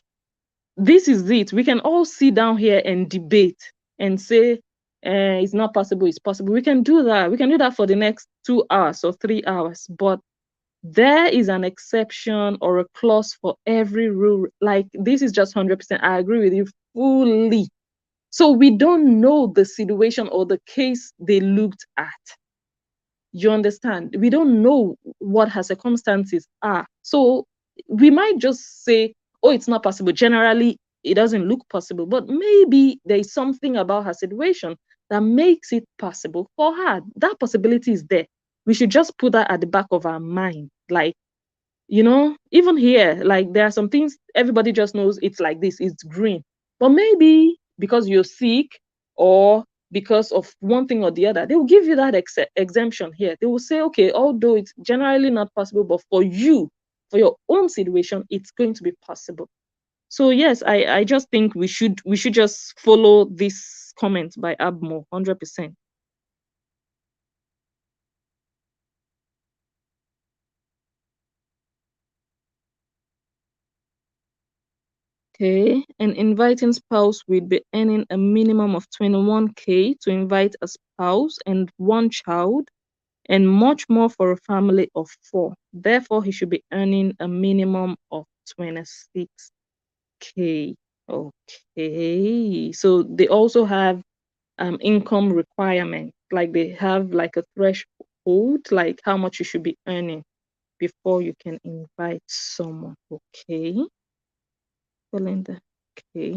this is it. We can all sit down here and debate and say, it's not possible, it's possible. We can do that. We can do that for the next 2 hours or 3 hours. But there is an exception or a clause for every rule. Like, this is just 100%. I agree with you fully. So we don't know the situation or the case they looked at. You understand? We don't know what her circumstances are. So we might just say, oh, it's not possible. Generally, it doesn't look possible, but maybe there is something about her situation that makes it possible for her. That possibility is there. We should just put that at the back of our mind. Like, even here, like, there are some things everybody just knows it's like this, it's green. But maybe because you're sick or because of one thing or the other, they will give you that exemption here. They will say, okay, although it's generally not possible, but for you, for your own situation, it's going to be possible. So yes, I just think we should just follow this comment by Abmo 100%. Okay, an inviting spouse will be earning a minimum of 21K to invite a spouse and one child, and much more for a family of 4. Therefore, he should be earning a minimum of 26K. Okay, so they also have income requirement, like they have like a threshold, like how much you should be earning before you can invite someone. Okay, Belinda. Okay.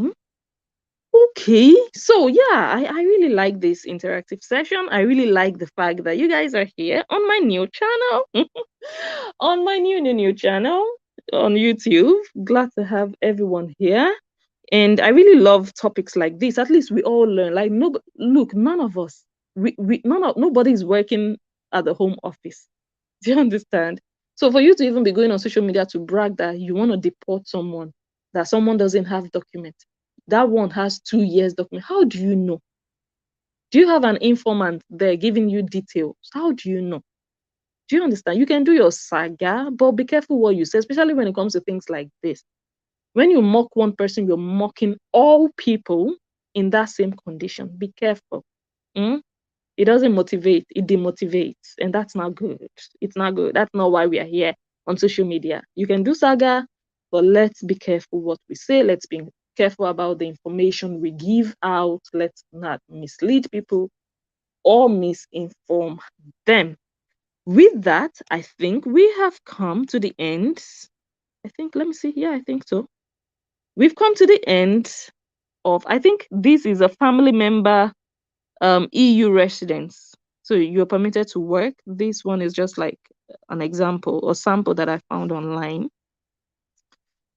Okay, so yeah, I really like this interactive session. I really like the fact that you guys are here on my new channel, on my new channel on YouTube. Glad to have everyone here. And I really love topics like this. At least we all learn. Like, no, look, none of us, nobody is working at the home office. Do you understand? So for you to even be going on social media to brag that you want to deport someone, that someone doesn't have documents, that one has 2 years document. How do you know? Do you have an informant there giving you details? How do you know? Do you understand? You can do your saga, but be careful what you say, especially when it comes to things like this. When you mock one person, you're mocking all people in that same condition. Be careful. Mm? It doesn't motivate, it demotivates, and that's not good. It's not good. That's not why we are here on social media. You can do saga, but let's be careful what we say. Let's be careful about the information we give out. Let's not mislead people or misinform them. With that, I think we have come to the end. I think, let me see. Yeah, I think so. We've come to the end of, I think this is a family member EU residents. So you're permitted to work. This one is just like an example or sample that I found online.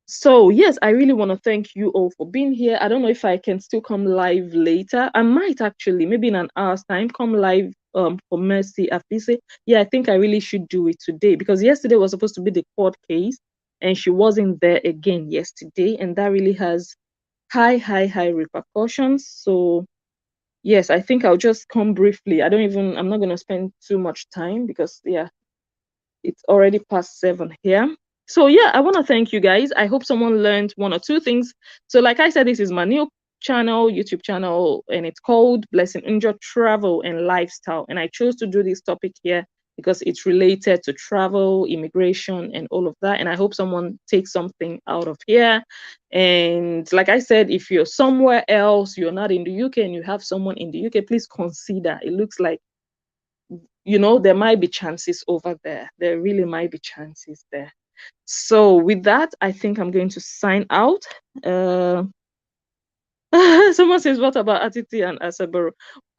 So yes, I really want to thank you all for being here. I don't know if I can still come live later. I might actually, maybe in an hour's time, come live for Mercy Afise. Yeah, I think I really should do it today because yesterday was supposed to be the court case and she wasn't there again yesterday, and that really has high repercussions. So yes, I think I'll just come briefly. I'm not going to spend too much time because, yeah, it's already past 7 here. So, yeah, I want to thank you guys. I hope someone learned 1 or 2 things. So, like I said, this is my new channel, YouTube channel, and it's called Blessing Njoh Travel and Lifestyle. And I chose to do this topic here because it's related to travel, immigration, and all of that. And I hope someone takes something out of here. And like I said, if you're somewhere else, you're not in the UK, and you have someone in the UK, please consider. It looks like, there might be chances over there. There really might be chances there. So with that, I think I'm going to sign out. Someone says, what about Atiti and Asaboro?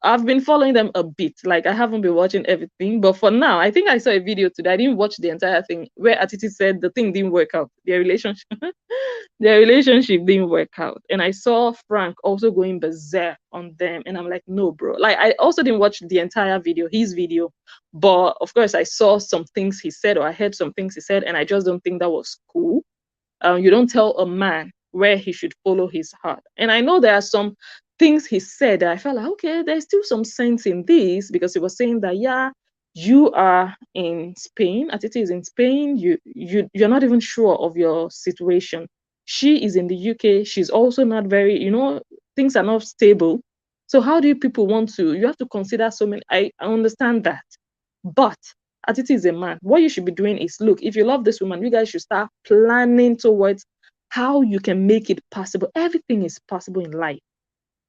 I've been following them a bit. Like, I haven't been watching everything, but for now, I think I saw a video today. I didn't watch the entire thing where Atiti said the thing didn't work out. Their relationship, their relationship didn't work out. And I saw Frank also going berserk on them. And I'm like, no, bro. Like, I also didn't watch the entire video, his video. But of course, I saw some things he said, or I heard some things he said, and I just don't think that was cool. You don't tell a man where he should follow his heart. And I know there are some things he said that I felt like, okay, there's still some sense in this, because he was saying that, yeah, you are in Spain, Atiti is in Spain, you're not even sure of your situation. She is in the UK, she's also not very, things are not stable. So how do you people want to, you have to consider so many, I understand that. But Atiti is a man. What you should be doing is, look, if you love this woman, you guys should start planning towards how you can make it possible. Everything is possible in life.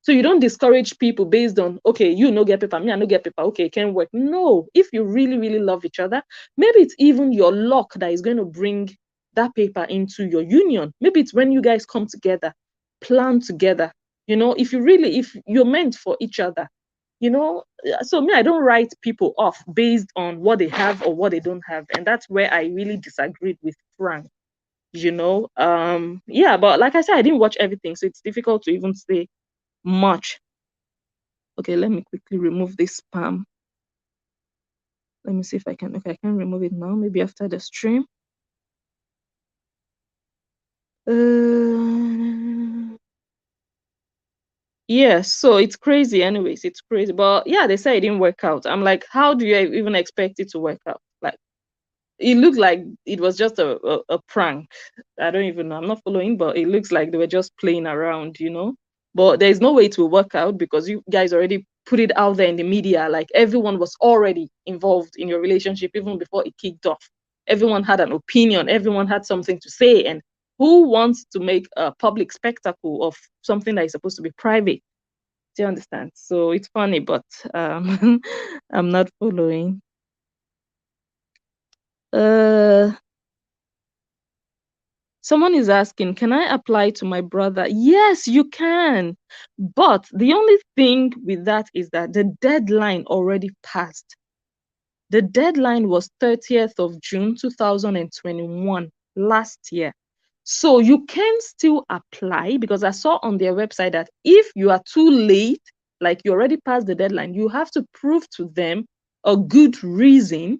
So you don't discourage people based on, okay, you no get paper, me I no get paper, okay, it can work. No, if you really love each other, maybe it's even your luck that is going to bring that paper into your union. Maybe it's when you guys come together, plan together. If you're meant for each other, so me, I don't write people off based on what they have or what they don't have. And that's where I really disagreed with Frank. Yeah, but like I said, I didn't watch everything, so it's difficult to even say much. Okay, let me quickly remove this spam. Let me see if I can. Okay, I can remove it now, maybe after the stream. Yeah, so it's crazy anyways, it's crazy. But yeah, they say it didn't work out. I'm like, how do you even expect it to work out? Like, it looked like it was just a prank. I don't even know. I'm not following, but it looks like they were just playing around, But there's no way it will work out because you guys already put it out there in the media. Like, everyone was already involved in your relationship even before it kicked off. Everyone had an opinion. Everyone had something to say. And who wants to make a public spectacle of something that is supposed to be private? Do you understand? So it's funny, but I'm not following. Someone is asking, can I apply to my brother? Yes, you can. But the only thing with that is that the deadline already passed. The deadline was 30th of June 2021, last year. So you can still apply, because I saw on their website that if you are too late, like you already passed the deadline, you have to prove to them a good reason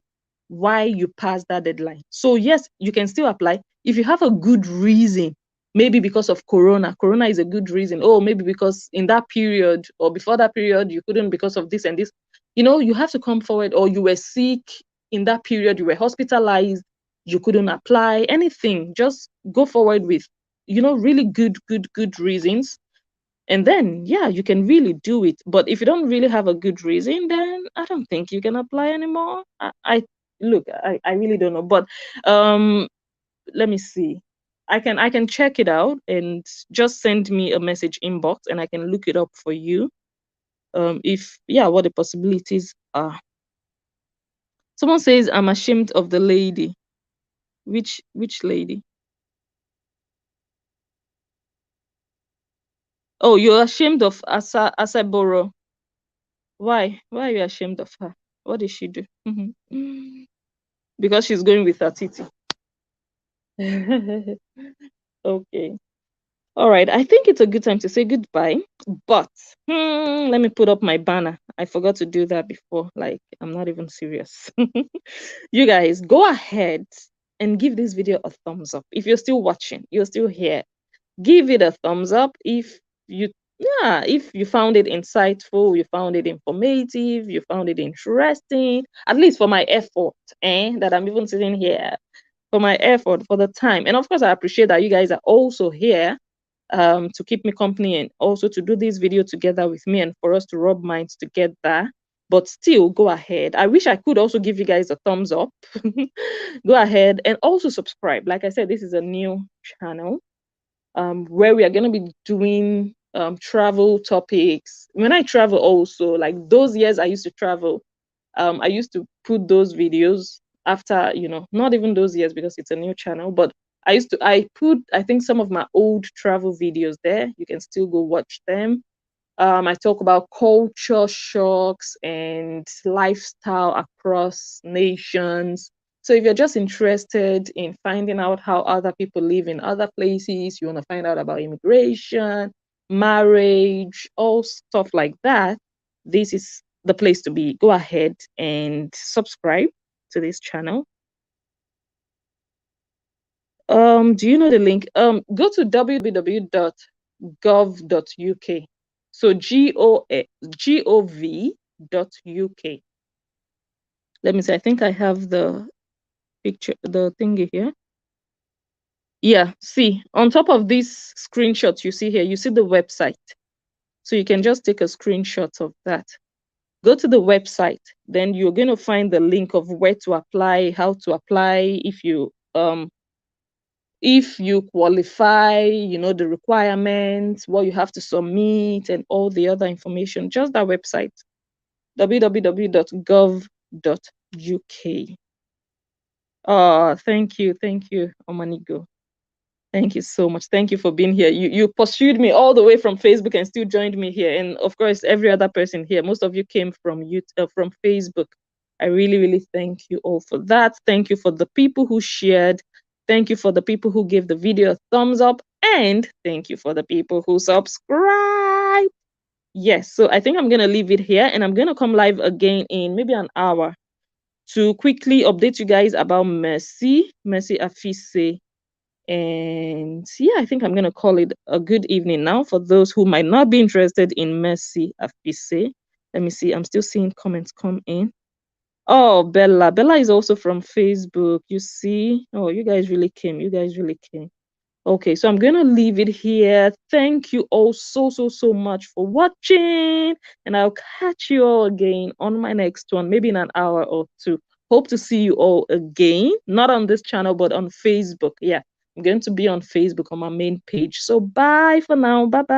why you passed that deadline. So yes, you can still apply if you have a good reason. Maybe because of corona is a good reason. Oh, maybe because in that period or before that period you couldn't because of this and this. You have to come forward, or you were sick in that period, you were hospitalized, you couldn't apply. Anything, just go forward with really good reasons, and then yeah, you can really do it. But if you don't really have a good reason, then I don't think you can apply anymore. I look, I really don't know. But let me see. I can check it out, and just send me a message inbox and I can look it up for you. If yeah, what the possibilities are. Someone says I'm ashamed of the lady. Which lady? Oh, you're ashamed of Asaboro. Why? Why are you ashamed of her? What did she do? Because she's going with her titi. Okay. All right. I think it's a good time to say goodbye. But let me put up my banner. I forgot to do that before. Like, I'm not even serious. You guys, go ahead and give this video a thumbs up. If you're still watching, you're still here, give it a thumbs up. If you found it insightful, you found it informative, you found it interesting, at least for my effort, that I'm even sitting here, for my effort, for the time. And of course, I appreciate that you guys are also here to keep me company, and also to do this video together with me, and for us to rub minds together. But still, go ahead. I wish I could also give you guys a thumbs up. Go ahead and also subscribe. Like I said, this is a new channel where we are going to be doing travel topics. When I travel, also, like those years I used to travel, I used to put those videos after, not even those years because it's a new channel, but I put, I think, some of my old travel videos there. You can still go watch them. I talk about culture shocks and lifestyle across nations. So if you're just interested in finding out how other people live in other places, you want to find out about immigration, marriage, all stuff like that, this is the place to be. Go ahead and subscribe to this channel. Do you know the link? Go to www.gov.uk. So gov.uk. Let me see. I think I have the picture, the thingy here. Yeah, see, on top of this screenshot you see here, you see the website. So you can just take a screenshot of that. Go to the website, then you're going to find the link of where to apply, how to apply, if you qualify, the requirements, what you have to submit, and all the other information. Just that website, www.gov.uk. Oh, thank you, Omanigo. Thank you so much. Thank you for being here. You pursued me all the way from Facebook and still joined me here. And of course, every other person here, most of you came from from Facebook. I really, really thank you all for that. Thank you for the people who shared. Thank you for the people who gave the video a thumbs up. And thank you for the people who subscribe. Yes, so I think I'm going to leave it here, and I'm going to come live again in maybe an hour to quickly update you guys about Mercy Afise. And yeah, I think I'm going to call it a good evening now for those who might not be interested in Mercy Afise. Let me see. I'm still seeing comments come in. Oh, Bella. Bella is also from Facebook. You see? Oh, you guys really came. You guys really came. Okay, so I'm going to leave it here. Thank you all so much for watching. And I'll catch you all again on my next one, maybe in an hour or two. Hope to see you all again. Not on this channel, but on Facebook. Yeah, I'm going to be on Facebook on my main page. So bye for now. Bye-bye.